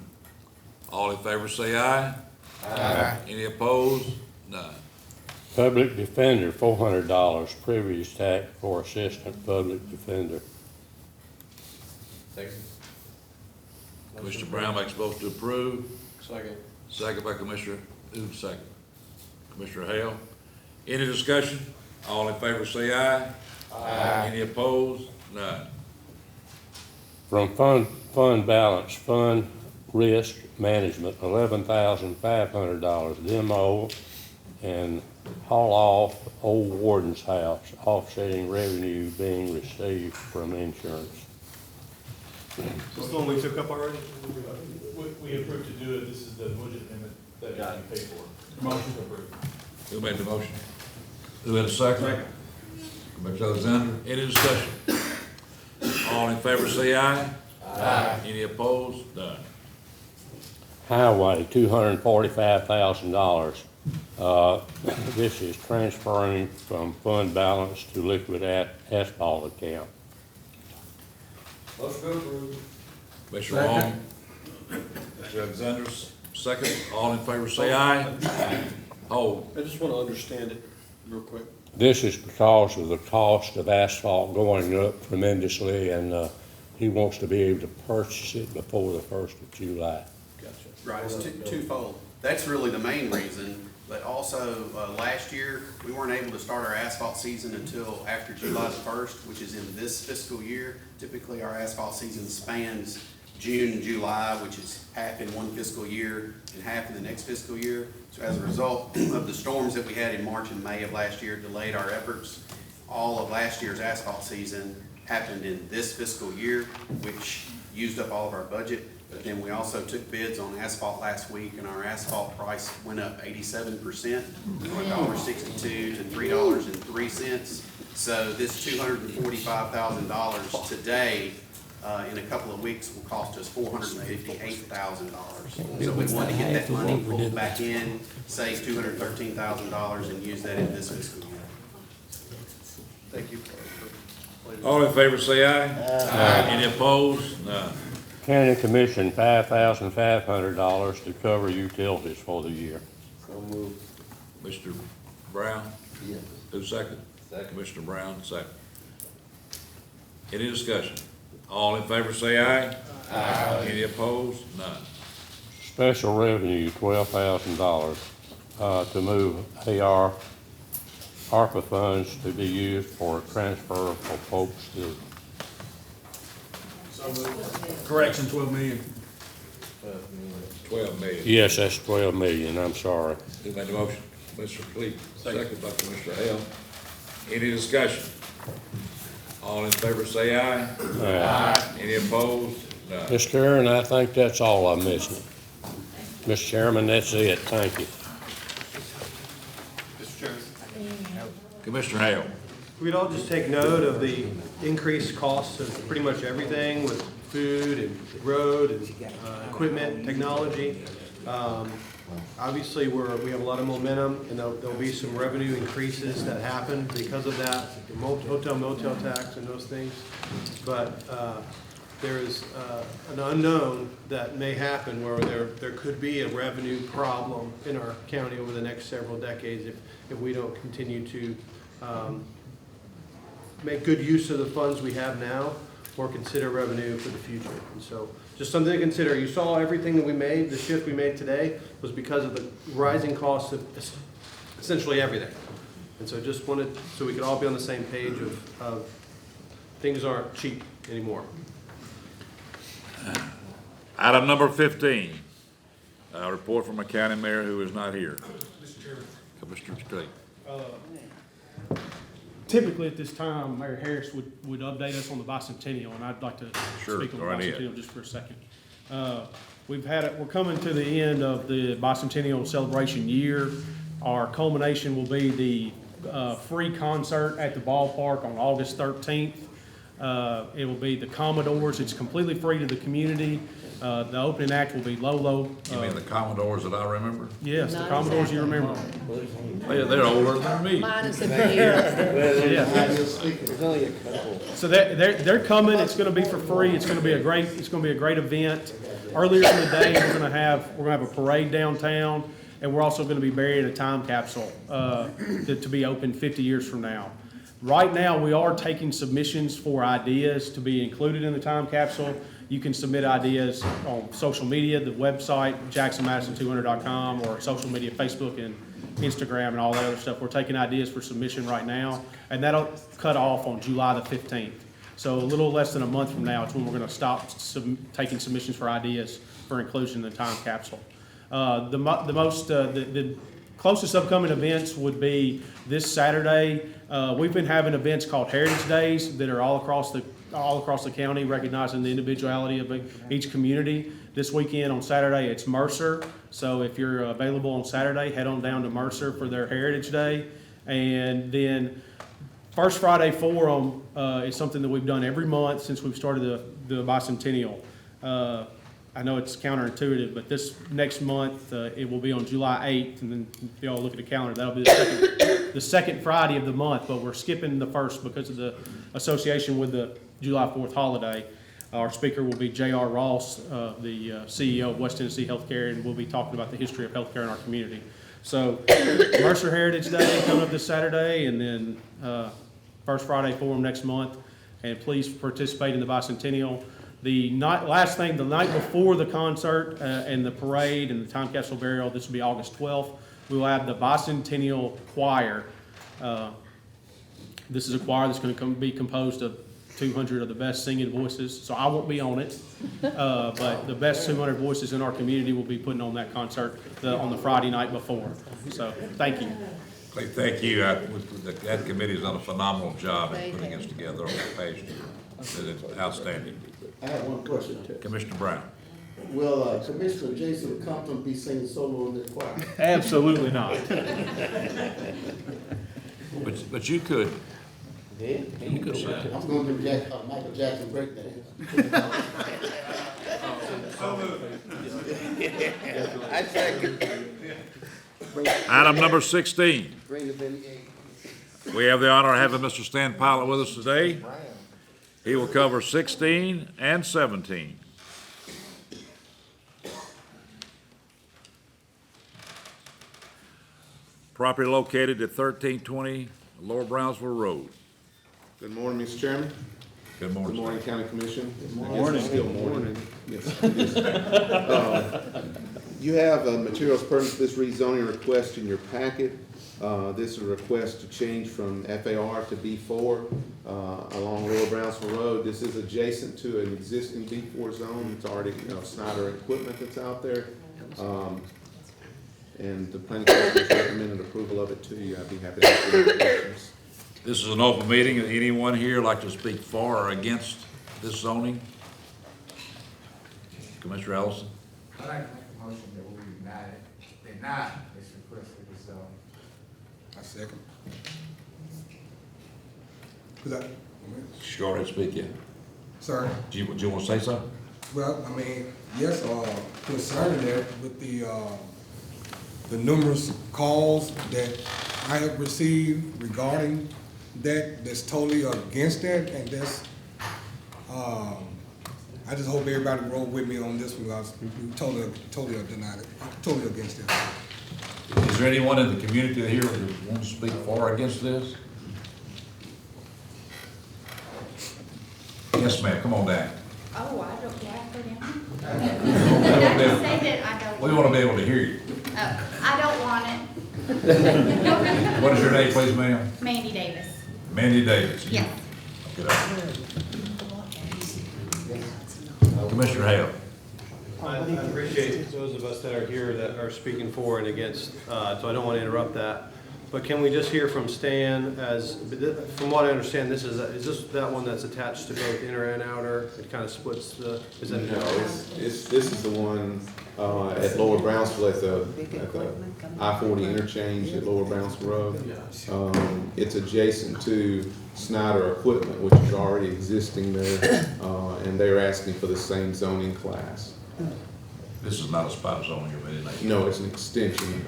All in favor say aye. Aye. Any opposed? None. Public Defender, $400, previous tax for Assistant Public Defender. Second. Commissioner Brown makes a motion to approve. Second. Second by Commissioner, who's second? Commissioner Hale. Any discussion? All in favor say aye. Aye. Any opposed? None. From fund balance, fund risk management, $11,500, demo and haul off old warden's house, offsetting revenue being received from insurance. This is the one we took up already? We approved to do it, this is the budget amendment that got you paid for. Motion to approve. Who made the motion? Who had a second? Commissioner Alexander. Any discussion? All in favor say aye. Aye. Any opposed? None. Highway, $245,000. This is transferring from fund balance to liquid asphalt account. Motion to approve. Commissioner Wong. Commissioner Alexander, second. All in favor say aye. Hold. I just want to understand it real quick. This is because of the cost of asphalt going up tremendously, and he wants to be able to purchase it before the 1st of July. Gotcha. Right, it's twofold. That's really the main reason, but also, last year, we weren't able to start our asphalt season until after July the 1st, which is in this fiscal year. Typically, our asphalt season spans June and July, which is half in one fiscal year and half in the next fiscal year. So as a result of the storms that we had in March and May of last year delayed our efforts. All of last year's asphalt season happened in this fiscal year, which used up all of our budget. But then we also took bids on asphalt last week, and our asphalt price went up 87%, from $1.62 to $3.03. So this $245,000 today, in a couple of weeks, will cost us $458,000. So we want to get that money pulled back in, save $213,000, and use that in this fiscal year. Thank you. All in favor say aye. Aye. Any opposed? None. County Commission, $5,500 to cover utilities for the year. So moved. Mr. Brown? Yes. Who's second? Second. Commissioner Brown, second. Any discussion? All in favor say aye. Aye. Any opposed? None. Special revenue, $12,000 to move ARPA funds to be used for transfer for Polk School. Correction, 12 million. 12 million. Yes, that's 12 million, I'm sorry. Who made the motion? Mr. Cleave, second by Commissioner Hale. Any discussion? All in favor say aye. Aye. Any opposed? None. Mr. Aaron, I think that's all I'm missing. Mr. Chairman, that's it. Thank you. Mr. Chairman. Commissioner Hale. We'd all just take note of the increased costs of pretty much everything with food and road and equipment, technology. Obviously, we have a lot of momentum, and there'll be some revenue increases that happen because of that, the hotel motel tax and those things. But there is an unknown that may happen where there could be a revenue problem in our county over the next several decades if we don't continue to make good use of the funds we have now or consider revenue for the future. And so just something to consider. You saw everything that we made, the shift we made today was because of the rising costs of essentially everything. And so just wanted, so we could all be on the same page of things aren't cheap anymore. Item number 15, a report from a county mayor who is not here. Mr. Chairman. Commissioner Clay. Typically at this time, Mayor Harris would update us on the bicentennial, and I'd like to speak on the bicentennial just for a second. We're coming to the end of the bicentennial celebration year. Our culmination will be the free concert at the ballpark on August 13th. It will be the Commodores. It's completely free to the community. The opening act will be Lolo. You mean the Commodores that I remember? Yes, the Commodores you remember. They're older than me. Minus a few. Yeah. So they're coming. It's going to be for free. It's going to be a great event. Earlier in the day, we're going to have a parade downtown, and we're also going to be burying a time capsule to be open 50 years from now. Right now, we are taking submissions for ideas to be included in the time capsule. You can submit ideas on social media, the website, jacksonmadison200.com, or social media, Facebook and Instagram and all that other stuff. We're taking ideas for submission right now, and that'll cut off on July the 15th. So a little less than a month from now, it's when we're going to stop taking submissions for ideas for inclusion in the time capsule. The closest upcoming events would be this Saturday. We've been having events called Heritage Days that are all across the county, recognizing the individuality of each community. This weekend on Saturday, it's Mercer. So if you're available on Saturday, head on down to Mercer for their Heritage Day. And then First Friday Forum is something that we've done every month since we've started the bicentennial. I know it's counterintuitive, but this next month, it will be on July 8th, and then if y'all look at the calendar, that'll be the second Friday of the month, but we're skipping the first because of the association with the July 4th holiday. Our speaker will be J.R. Ross, the CEO of West Tennessee Healthcare, and we'll be talking about the history of healthcare in our community. So Mercer Heritage Day coming up this Saturday, and then First Friday Forum next month, and please participate in the bicentennial. The night before the concert and the parade and the time capsule burial, this will be August 12th, we will have the bicentennial choir. This is a choir that's going to be composed of 200 of the best singing voices, so I won't be on it, but the best 200 voices in our community will be putting on that concert on the Friday night before. So thank you. Thank you. That committee has done a phenomenal job in putting us together over the past year. It's outstanding. I have one question. Commissioner Brown. Will Commissioner Jason Compton be singing solo in the choir? Absolutely not. But you could. Yeah? You could sing. I'm going to do Michael Jackson breakdance. I second. Item number 16. Bring the Benny A. We have the honor of having Mr. Stan Pilot with us today. He will cover 16 and 17. Property located at 1320 Lower Brownsville Road. Good morning, Mr. Chairman. Good morning. Good morning, County Commission. Good morning. Still morning. Yes. You have materials pertinent to this rezoning request in your packet. This is a request to change from FAR to B4 along Lower Brownsville Road. This is adjacent to an existing B4 zone. It's already Snyder equipment that's out there. And the planning commission has recommended approval of it to you. I'd be happy to answer any questions. This is an open meeting. Anyone here like to speak for or against this zoning? Commissioner Ellison? I'd like to make a motion that we deny this request for this zoning. I second. Cause Go ahead, speak, yeah. sir, Do you want to say something? well, I mean, yes, concerning that with the numerous calls that I have received regarding that's totally against that, and that's, I just hope everybody roll with me on this one, because we totally denied it, totally against it. Is there anyone in the community here that wants to speak for or against this? Yes, ma'am, come on down. Oh, I don't, do I have to go down? Did I just say that I don't? We want to be able to hear you. I don't want it. What is your name, please, ma'am? Mandy Davis. Mandy Davis. Yes. Commissioner Hale. I appreciate those of us that are here that are speaking for and against, so I don't want to interrupt that. But can we just hear from Stan from what I understand, is this that one that's attached to both inner and outer? It kind of splits the, is that? No, this is the one, at Lower Brownsville at the I-40 interchange at Lower Brownsville Road. It's adjacent to Snyder Equipment, which is already existing there, and they're asking for the same zoning class. This is not a spot zoning of any nature. No, it's an extension.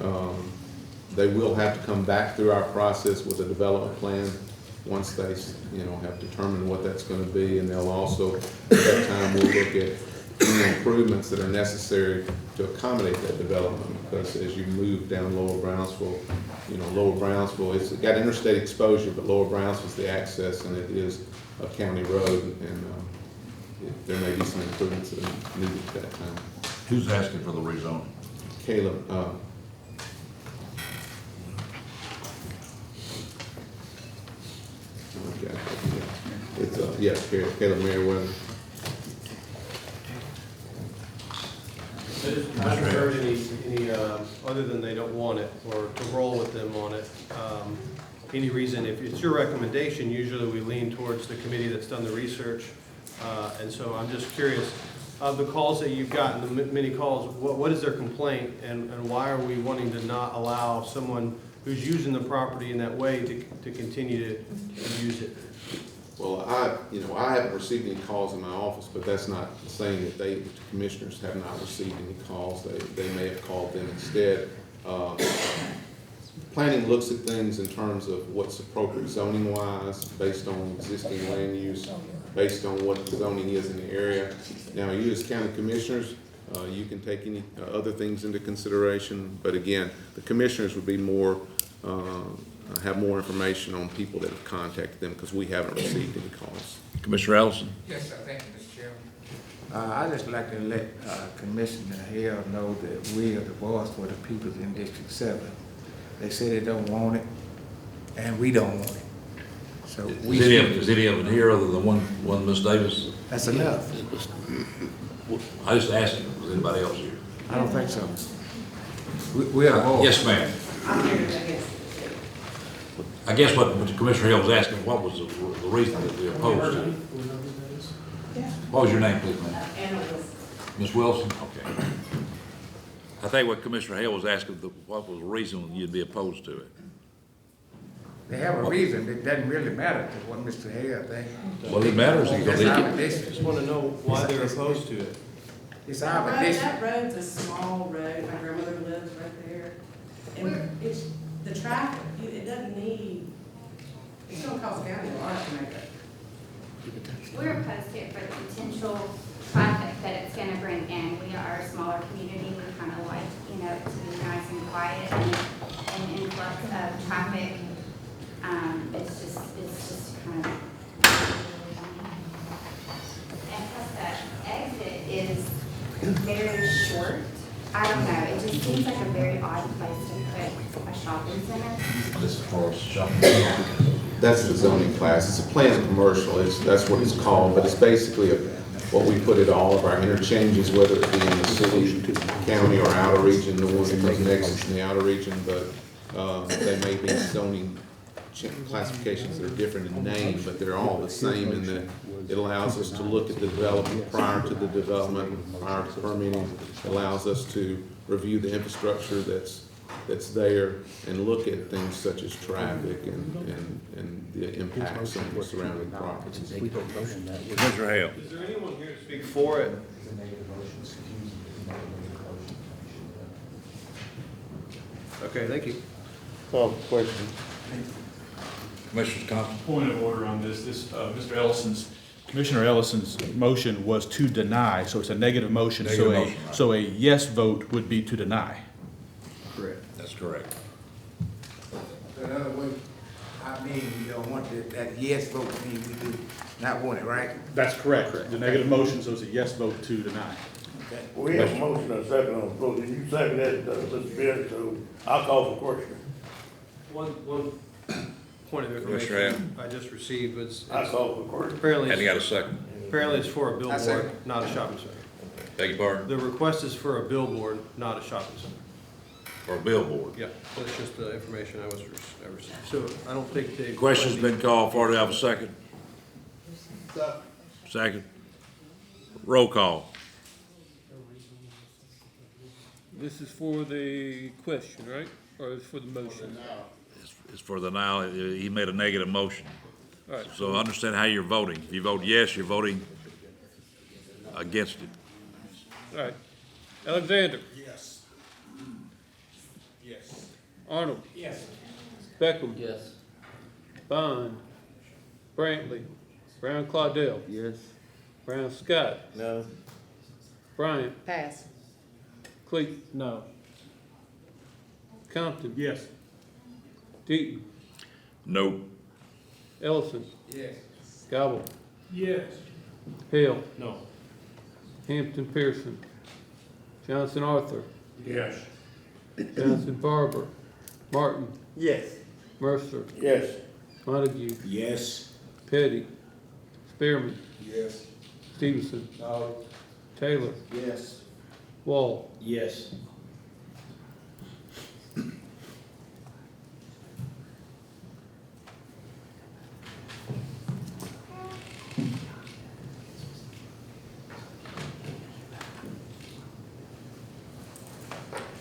They will have to come back through our process with a development plan once they, have determined what that's going to be, and they'll also, at that time, we'll look at any improvements that are necessary to accommodate that development, because as you move down Lower Brownsville, Lower Brownsville, it's got interstate exposure, but Lower Brownsville is the access, and it is a county road, and there may be some improvements that are needed at that time. Who's asking for the rezoning? Caleb, okay, it's, yes, Caleb Merriweather. I haven't heard any, other than they don't want it, or to roll with them on it. Any reason, if it's your recommendation, usually we lean towards the committee that's done the research. And so I'm just curious, of the calls that you've gotten, the many calls, what is their complaint, and why are we wanting to not allow someone who's using the property in that way to continue to use it? Well, I haven't received any calls in my office, but that's not saying that the commissioners have not received any calls. They may have called them instead. Planning looks at things in terms of what's appropriate zoning wise, based on existing land use, based on what the zoning is in the area. Now, you as county commissioners, you can take any other things into consideration, but again, the commissioners would be more, have more information on people that have contacted them, because we haven't received any calls. Commissioner Ellison. Yes, sir. Thank you, Mr. Chairman. I'd just like to let Commissioner Hale know that we are the voice for the people in District 7. They say they don't want it, and we don't want it. So Is any of it here other than one Ms. Davis? That's enough. I just asked him, is anybody else here? I don't think so. We are voice. Yes, ma'am. I guess what Commissioner Hill was asking, what was the reason that we opposed to it? What was your name, please, ma'am? Ms. Wilson? Okay. I think what Commissioner Hill was asking, what was the reason you'd be opposed to it? They have a reason. It doesn't really matter to what Mr. Hale thinks. Well, it matters. I just want to know why they're opposed to it. It's our That road's a small road. My grandmother lives right there. And it's the traffic, it doesn't need, it's gonna cost county a lot to make it. We're opposed to it for the potential traffic that it's gonna bring in. We are a smaller community. We kind of like, it to be nice and quiet and an influx of traffic. It's just kind of. And plus the exit is very short. I don't know, it just seems like a very odd place to put a shopping center. This is for shopping. That's the zoning class. It's a planned commercial. That's what it's called, but it's basically what we put at all of our interchanges, whether it be in the city, county, or outer region. The one that comes next is in the outer region, but they may be zoning classifications that are different in name, but they're all the same in that it allows us to look at the development prior to the development, prior to permitting. It allows us to review the infrastructure that's that's there and look at things such as traffic and the impacts on the surrounding properties. Mr. Hale. Is there anyone here to speak for it? Okay, thank you. Call for question. Commissioner Thompson. Point of order on this, Commissioner Ellison's motion was to deny, so it's a negative motion. Negative motion, right. So a yes vote would be to deny. Correct. That's correct. In other words, I mean, you don't want that yes vote, mean we do not want it, right? That's correct. The negative motion, so it's a yes vote to deny. We have a motion and a second on the floor. Did you second that, Mr. Beard? So I'll call for question. One point of Commissioner information I just received was. I call for question. Apparently, Hadn't got a second. apparently it's for a billboard, not a shopping center. Beg your pardon? The request is for a billboard, not a shopping center. For a billboard. Yeah, that's just the information I received. So I don't think they. Question's been called for. Do I have a second? Second. Roll call. This is for the question, right? Or is for the motion? It's for the now. He made a negative motion. All right. So understand how you're voting. If you vote yes, you're voting against it. All right. Alexander. Yes. Yes. Arnold. Yes. Beckham. Yes. Bond. Brantley. Brown Claudell. Yes. Brown Scott. No. Bryant. Pass. Cleet. No. Compton. Yes. Deaton. No. Ellison. Yes. Gobble. Yes. Hale. No. Hampton Pearson. Johnson Arthur. Yes. Johnson Barber. Martin. Yes. Mercer. Yes. Montague. Yes. Petty. Spearman. Yes. Stevenson. No. Taylor. Yes. Wall. Yes.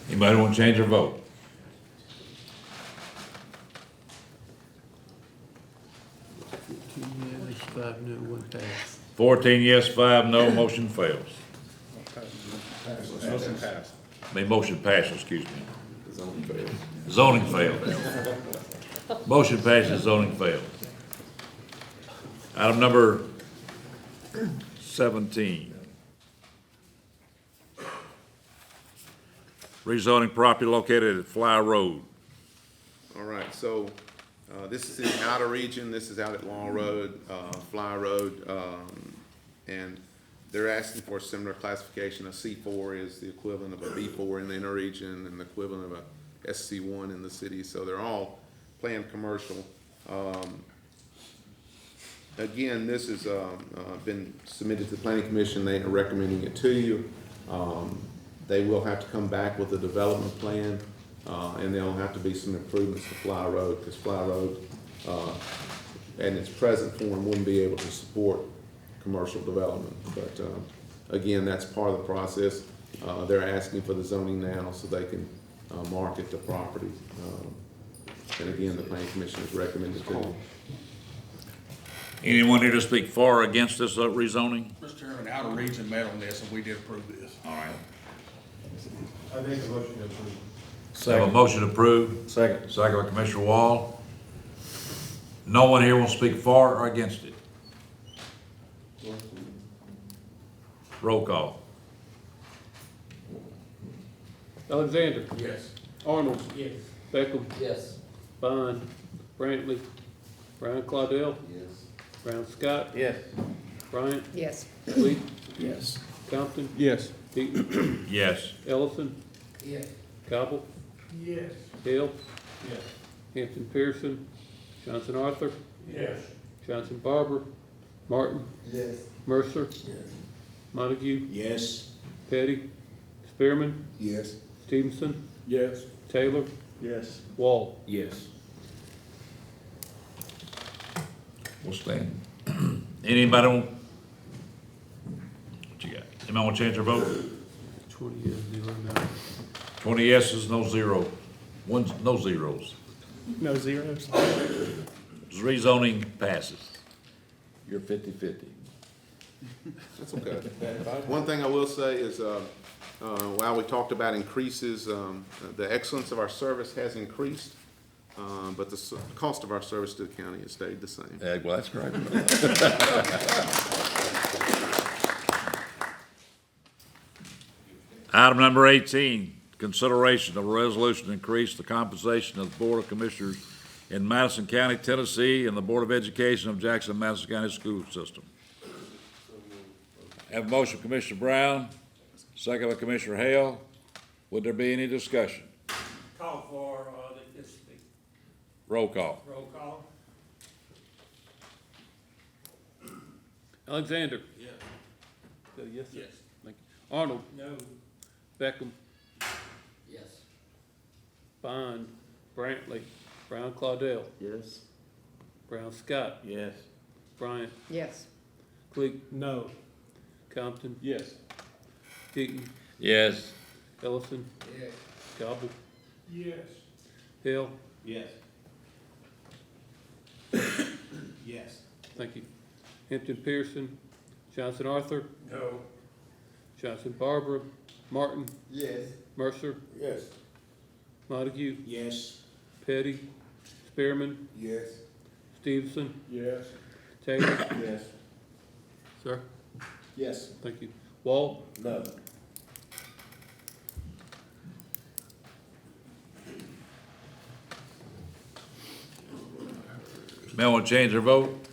Anybody want to change their vote? Yes, 5 no, 1 pass. 14 yes, 5 no, motion fails. Motion passed. Motion passes, excuse me. Zoning failed. Motion passes, zoning failed. Item number 17. Rezoning property located at Fly Road. All right, so, this is in the outer region, this is out at Long Road, Fly Road, and they're asking for a similar classification. A C4 is the equivalent of a B4 in the inner region and the equivalent of a SC1 in the city, so they're all planned commercial. Again, this has, been submitted to the Planning Commission, they are recommending it to you. They will have to come back with a development plan, and there'll have to be some improvements to Fly Road, because Fly Road, in its present form, wouldn't be able to support commercial development. But, again, that's part of the process. They're asking for the zoning now so they can, market the property. And again, the Planning Commission has recommended to you. Anyone here to speak for or against this rezoning? Mr. Chairman, the outer region met on this, and we did approve this. All right. I make a motion to approve. Have a motion approved. Second. Second by Commissioner Wall. No one here will speak for or against it. Roll call. Alexander. Yes. Arnold. Yes. Beckham. Yes. Bond. Brantley. Brown Claudell. Yes. Brown Scott. Yes. Bryant. Yes. Cleet. Yes. Compton. Yes. Deaton. Yes. Ellison. Yes. Gobble. Yes. Hale. Yes. Hampton Pearson. Johnson Arthur. Yes. Johnson Barber. Martin. Yes. Mercer. Montague. Yes. Petty. Spearman. Yes. Stevenson. Yes. Taylor. Yes. Wall. Yes. We'll stand. Anybody want? What you got? Anybody want to change their vote? 20 yes, 0 no. 20 yeses, no zero. No zeros. No zeros? Rezoning passes. You're 50-50. That's okay. One thing I will say is, while we talked about increases, the excellence of our service has increased, but the cost of our service to the county has stayed the same. Well, that's great. Item number 18, consideration of a resolution to increase the compensation of the Board of Commissioners in Madison County, Tennessee, and the Board of Education of Jackson, Madison County School System. Have a motion, Commissioner Brown, second by Commissioner Hale. Would there be any discussion? Call for, this Roll call. roll call. Alexander? Yes. Yes, sir. Yes. Thank you. Arnold? No. Beckham? Yes. Bond? Brantley? Brown Claudel? Yes. Brown Scott? Yes. Bryant? Yes. Cleek? No. Compton? Yes. Keaton? Yes. Ellison? Yes. Gobble? Yes. Hill? Yes. Yes. Thank you. Hampton Pearson? Johnson Arthur? No. Johnson Barbara? Martin? Yes. Mercer? Yes. Montague? Yes. Petty? Spearman? Yes. Stevenson? Yes. Taylor? Yes. Sir? Yes. Thank you. Wall? No. May I want to change their vote?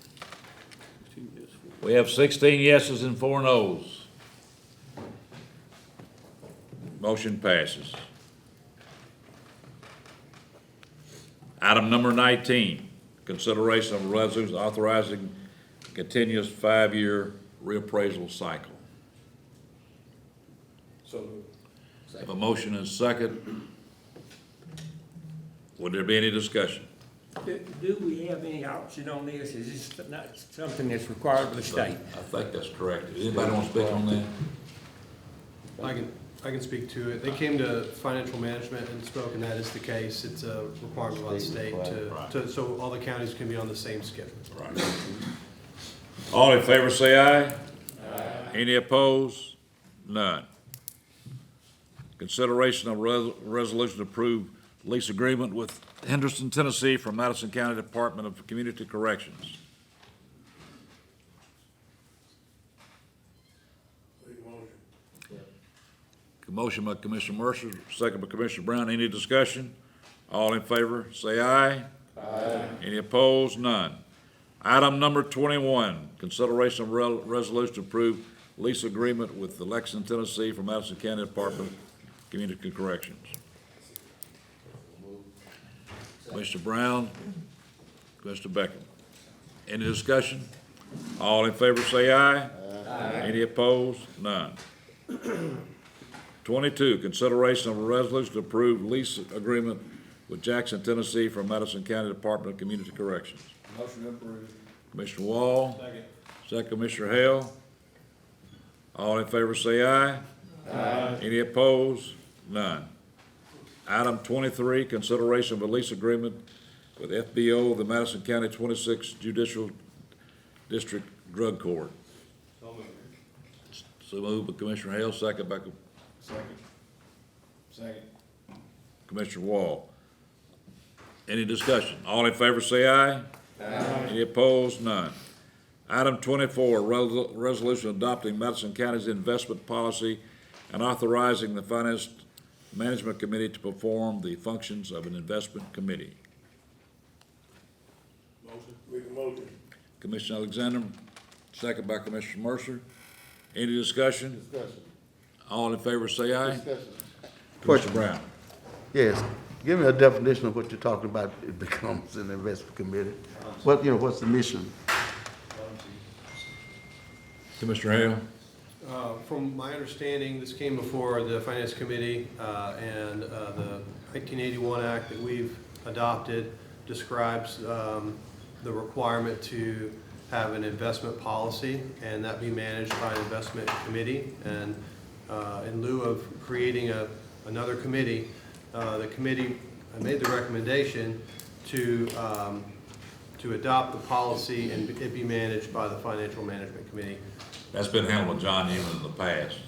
We have 16 yeses and 4 noes. Motion passes. Item number 19, consideration of a resolution authorizing continuous 5-year reappraisal cycle. So. Have a motion and a second. Would there be any discussion? Do we have any option on this? Is this not something that's required by the state? I think that's correct. Does anybody want to speak on that? I can speak to it. They came to financial management and spoke, and that is the case. It's a requirement by the state so all the counties can be on the same schedule. Right. All in favor say aye. Aye. Any opposed? None. Consideration of resolution to approve lease agreement with Henderson, Tennessee from Madison County Department of Community Corrections. Motion by Commissioner Mercer, second by Commissioner Brown. Any discussion? All in favor, say aye. Aye. Any opposed? None. Item number 21, consideration of resolution to approve lease agreement with the Lexington, Tennessee from Madison County Department of Community Corrections. Commissioner Brown, Commissioner Beckham. Any discussion? All in favor say aye. Aye. Any opposed? None. 22, consideration of a resolution to approve lease agreement with Jackson, Tennessee from Madison County Department of Community Corrections. Motion approved. Commissioner Wall. Second. Second, Commissioner Hale. All in favor say aye. Aye. Any opposed? None. Item 23, consideration of a lease agreement with FBO, the Madison County 26th Judicial District Drug Court. So moved by Commissioner Hale, second by Second. Commissioner Wall. Any discussion? All in favor say aye. Aye. Any opposed? None. Item 24, resolution adopting Madison County's investment policy and authorizing the Finance Management Committee to perform the functions of an investment committee. Motion. Make a motion. Commissioner Alexander, second by Commissioner Mercer. Any discussion? Discussion. All in favor say aye. Discussion. Commissioner Brown. Yes, give me a definition of what you're talking about, it becomes an investment committee. What's the mission? Commissioner Hale. From my understanding, this came before the Finance Committee, and the 1981 Act that we've adopted describes the requirement to have an investment policy, and that be managed by an investment committee. And in lieu of creating another committee, the committee I made the recommendation to adopt the policy and it be managed by the Financial Management Committee. That's been handled with John Newman in the past.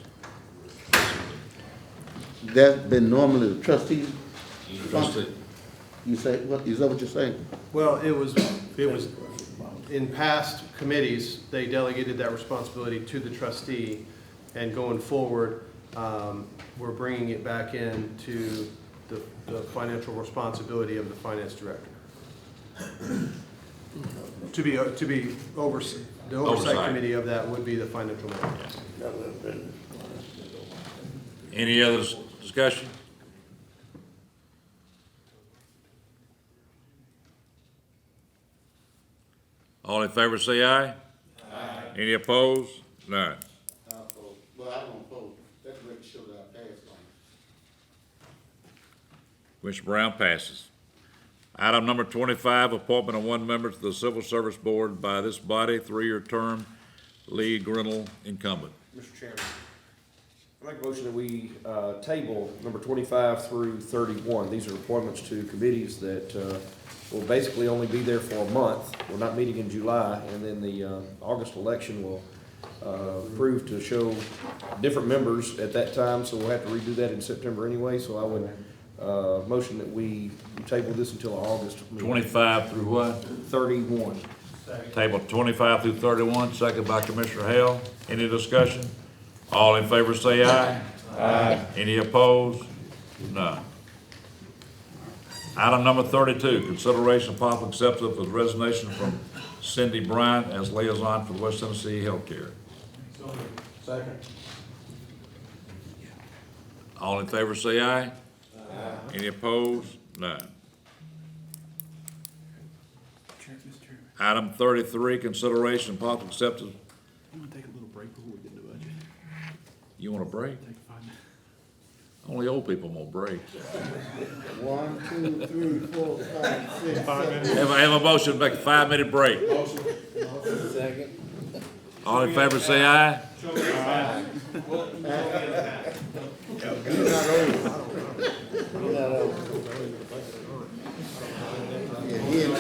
That's been normally the trustees. Trustee. You say, what, is that what you're saying? Well, it was, in past committees, they delegated that responsibility to the trustee, and going forward, we're bringing it back into the financial responsibility of the finance director. To be the oversight committee of that would be the financial manager. Any other discussion? All in favor say aye. Aye. Any opposed? None. Well, I don't vote. That's what show that I passed on. Commissioner Brown passes. Item number 25, appointment of one member to the Civil Service Board by this body, 3-year term, Lee Grinnell, incumbent. Mr. Chairman, I make a motion that we table number 25 through 31. These are appointments to committees that will basically only be there for a month. We're not meeting in July, and then the August election will prove to show different members at that time, so we'll have to redo that in September anyway. So I would motion that we table this until our August meeting. 25 through what? 31. Table 25 through 31, second by Commissioner Hale. Any discussion? All in favor say aye. Aye. Any opposed? None. Item number 32, consideration of possible acceptance of the resignation from Cindy Bryant as liaison for the West Tennessee Healthcare. Second. All in favor say aye. Aye. Any opposed? None. Item 33, consideration of possible acceptance. I'm gonna take a little break before we get to the budget. You want a break? Take 5 minutes. Only old people want breaks. 1, 2, 3, 4, 5, 6. 5 minutes. Have a motion to make a 5-minute break. Second. All in favor say aye. Aye. You're not old. You're not old. Yeah, he ain't-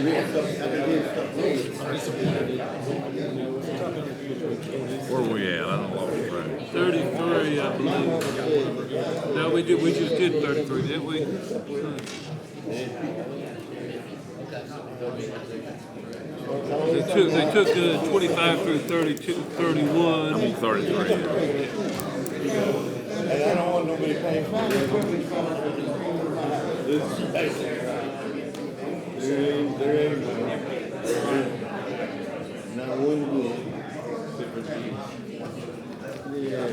Where we at? I don't know. 33, I believe. No, we just did 33, didn't we? They took 25 through 32, 31. I'm on 33. And I don't want nobody paying for it. There ain't not one good. Yeah. I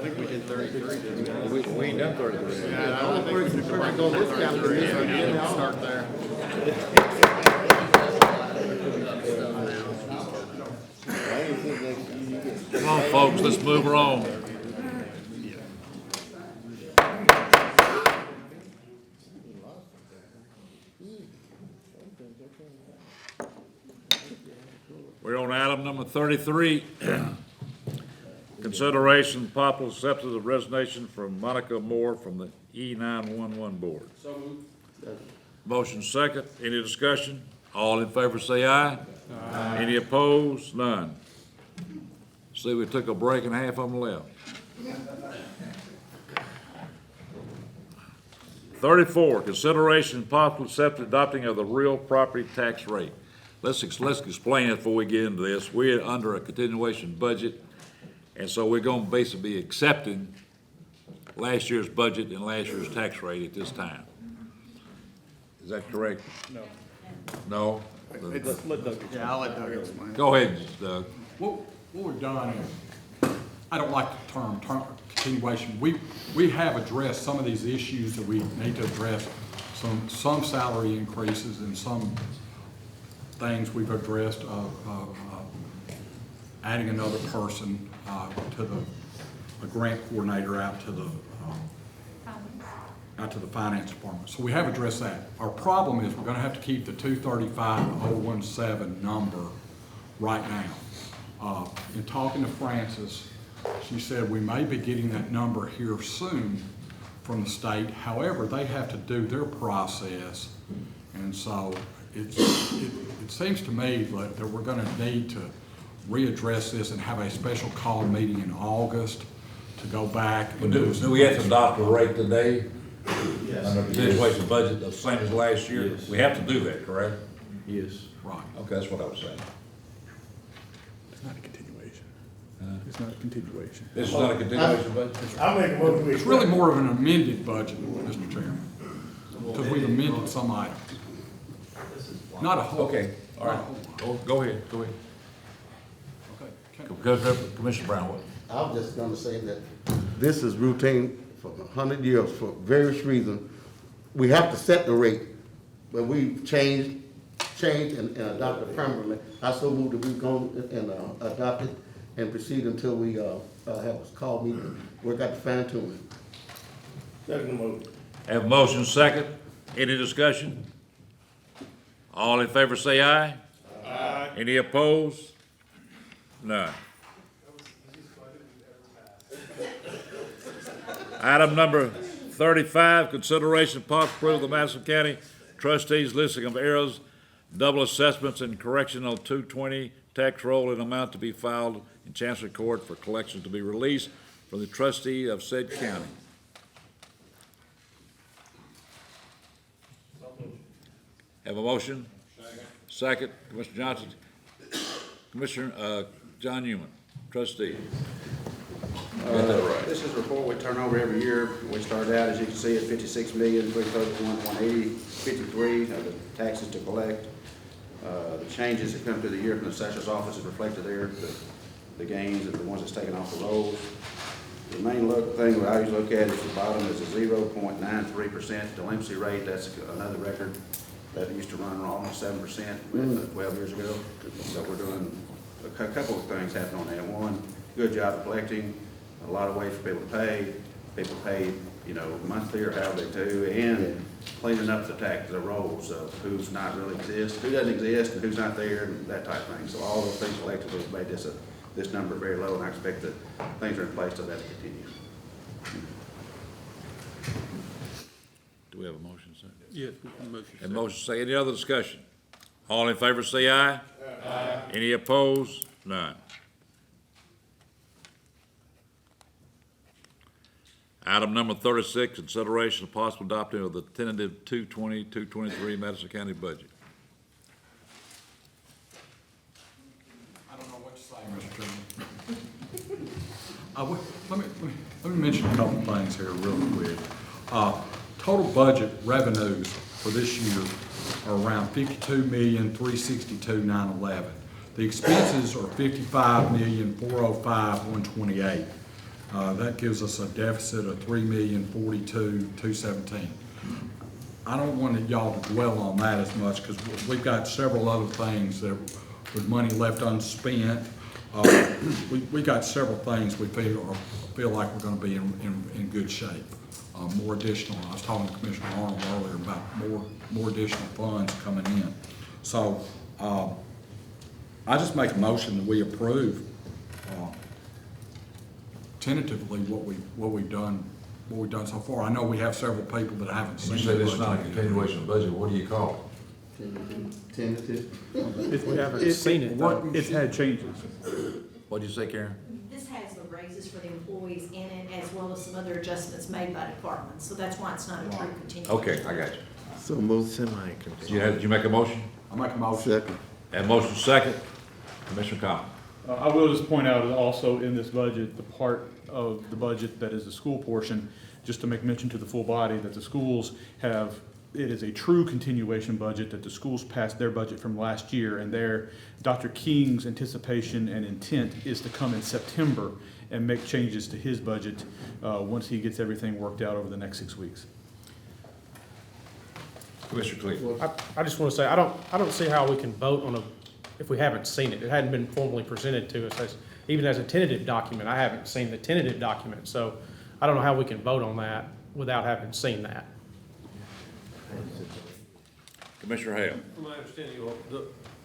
think we did 33, didn't we? We ain't done 33. Yeah, I don't think we can go this calendar year. Start there. Come on, folks, let's move her on. We're on item number 33. Consideration possible acceptance of resignation from Monica Moore from the E911 Board. So moved. Motion second. Any discussion? All in favor say aye. Aye. Any opposed? None. See, we took a break and half of them left. 34, consideration and possible acceptance adopting of the real property tax rate. Let's explain it before we get into this. We're under a continuation budget, and so we're going to basically be accepting last year's budget and last year's tax rate at this time. Is that correct? No. No? Yeah, I'll let Doug explain. Go ahead, Doug. What we've done is, I don't like the term continuation. We have addressed some of these issues that we need to address, some salary increases and some things we've addressed, adding another person to the grant coordinator out to the finance department. So we have addressed that. Our problem is we're gonna have to keep the 235,017 number right now. In talking to Frances, she said we may be getting that number here soon from the state. However, they have to do their process. And so it seems to me that we're gonna need to readdress this and have a special call meeting in August to go back and Do we have to adopt a rate today? Yes. Under the continuation budget, the same as last year? Yes. We have to do that, correct? Yes. Right. Okay, that's what I was saying. It's not a continuation. It's not a continuation. This is not a continuation budget? I make a motion. It's really more of an amended budget, Mr. Chairman, because we've amended some items. Not a whole. Okay, all right. Go ahead. Okay. Commissioner Brown, I was just gonna say that this is routine for 100 years for various reasons. We have to set the rate, but we've changed and adopted permanently. I so moved that we've gone and adopted and proceed until we have a call meeting, work out the fine tuning. Second motion. have a motion second. Any discussion? All in favor say aye. Aye. Any opposed? None. Item number 35, consideration of possible approval of the Madison County Trustees listing of errors, double assessments, and correction on 220 tax roll in amount to be filed in Chancery Court for collections to be released from the trustee of said county. Have a motion? Second. Commissioner Johnson. Commissioner John Newman, trustee. This is a report we turn over every year. We started out, as you can see, at 56,331,180.53 of the taxes to collect. The changes that come through the year from the assessor's office is reflected there, the gains and the ones that's taken off the rolls. The main thing that I always look at is the bottom is a 0.93% delinquency rate. That's another record that used to run almost 7% 12 years ago. So we're doing a couple of things happen on that. One, good job of collecting. A lot of ways for people to pay. People pay, monthly or however they do, and cleaning up the rolls of who's not really exist, who doesn't exist, and who's not there, and that type of thing. So all those things collectively have made this number very low, and I expect that things are in place so that to continue. Do we have a motion, sir? Yes, motion. And motion say, any other discussion? All in favor say aye. Aye. Any opposed? None. Item number 36, consideration of possible adopting of the tentative 220-223 Madison County budget. I don't know what to say, Mr. Chairman. Let me mention a couple of things here real quick. Total budget revenues for this year are around $52,362,911. The expenses are $55,405,128. That gives us a deficit of $3,042,217. I don't want y'all to dwell on that as much because we've got several other things that with money left unspent. We got several things we feel like we're going to be in good shape. More additional, I was talking to Commissioner Arnold earlier about more additional funds coming in. So I just make a motion that we approve tentatively what we've done so far. I know we have several people that haven't seen. You say this is not a continuation of the budget, what do you call it? Tentative. If we haven't seen it, though, it's had changes. What'd you say, Karen? This has the raises for the employees in it, as well as some other adjustments made by departments, so that's why it's not a true continuation. Okay, I got you. So move Did you make a motion? I make a motion. Second. Have motion second. Commissioner Collins. I will just point out that also in this budget, the part of the budget that is the school portion, just to make mention to the full body that the schools have, it is a true continuation budget, that the schools passed their budget from last year, and Dr. King's anticipation and intent is to come in September and make changes to his budget once he gets everything worked out over the next 6 weeks. Commissioner Cleveland. I just want to say, I don't see how we can vote on if we haven't seen it. It hadn't been formally presented to us even as a tentative document. I haven't seen the tentative document, so I don't know how we can vote on that without having seen that. Commissioner Hale. From my understanding,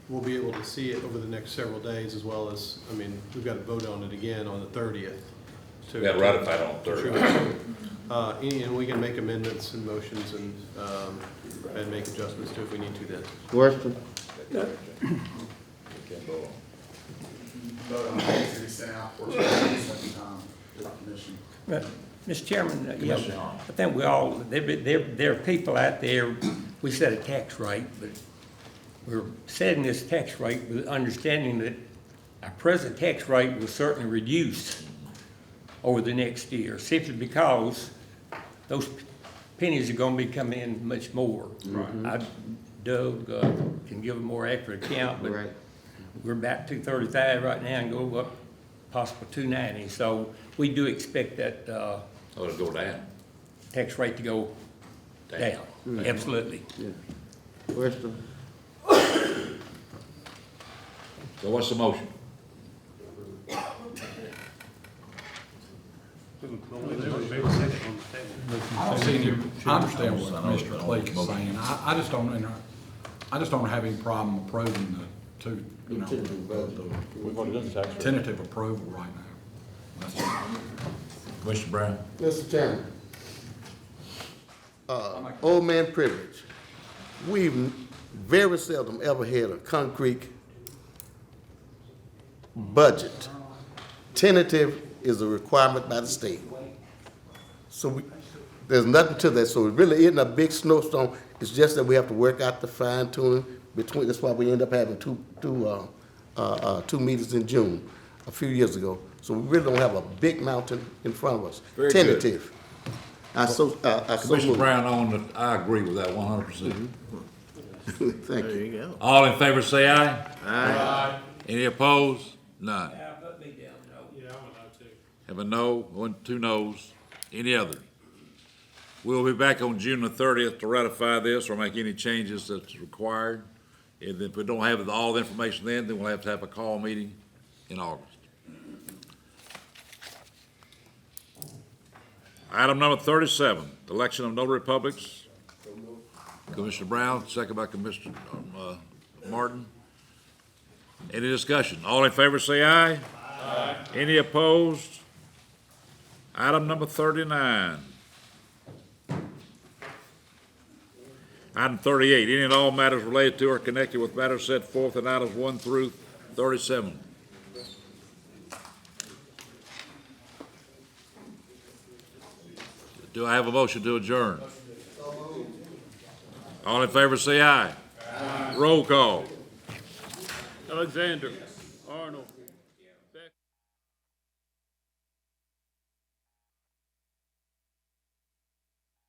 we'll be able to see it over the next several days, as well as, we've got to vote on it again on the 30th. We got to ratify it on the 30th. And we can make amendments and motions and make adjustments to if we need to then. Question? Mr. Chairman, yes, I think there are people out there, we set a tax rate, but we're setting this tax rate with understanding that our present tax rate will certainly reduce over the next year, simply because those pennies are going to be coming in much more. Right. Doug can give a more accurate account, but we're about 235 right now and go up possible 290. So we do expect that it'll go down. Tax rate to go down. Absolutely. Yeah. Question? So what's the motion? I understand what Mr. Clegg is saying. I just don't have any problem approving the tentative approval right now. Commissioner Brown. Mr. Chairman, old man privilege. We've very seldom ever had a concrete budget. Tentative is a requirement by the state. So there's nothing to that. So it really isn't a big snowstorm. It's just that we have to work out the fine tuning between. That's why we end up having two meetings in June a few years ago. So we really don't have a big mountain in front of us. Very tentative. Commissioner Brown, I agree with that 100%. Thank you. There you go. All in favor say aye. Aye. Any opposed? None. Yeah, put me down, no. Yeah, I'm a no too. Have a no, 1, 2 noes. Any other? We'll be back on June the 30th to ratify this or make any changes that's required. And if we don't have all the information then we'll have to have a call meeting in August. Item number 37, election of notary publics. Commissioner Brown, second by Commissioner Martin. Any discussion? All in favor say aye. Aye. Any opposed? Item number 39. Item 38, any and all matters related to or connected with matters set forth in items 1 through 37. Do I have a motion to adjourn? All in favor say aye. Roll call. Alexander. Arnold.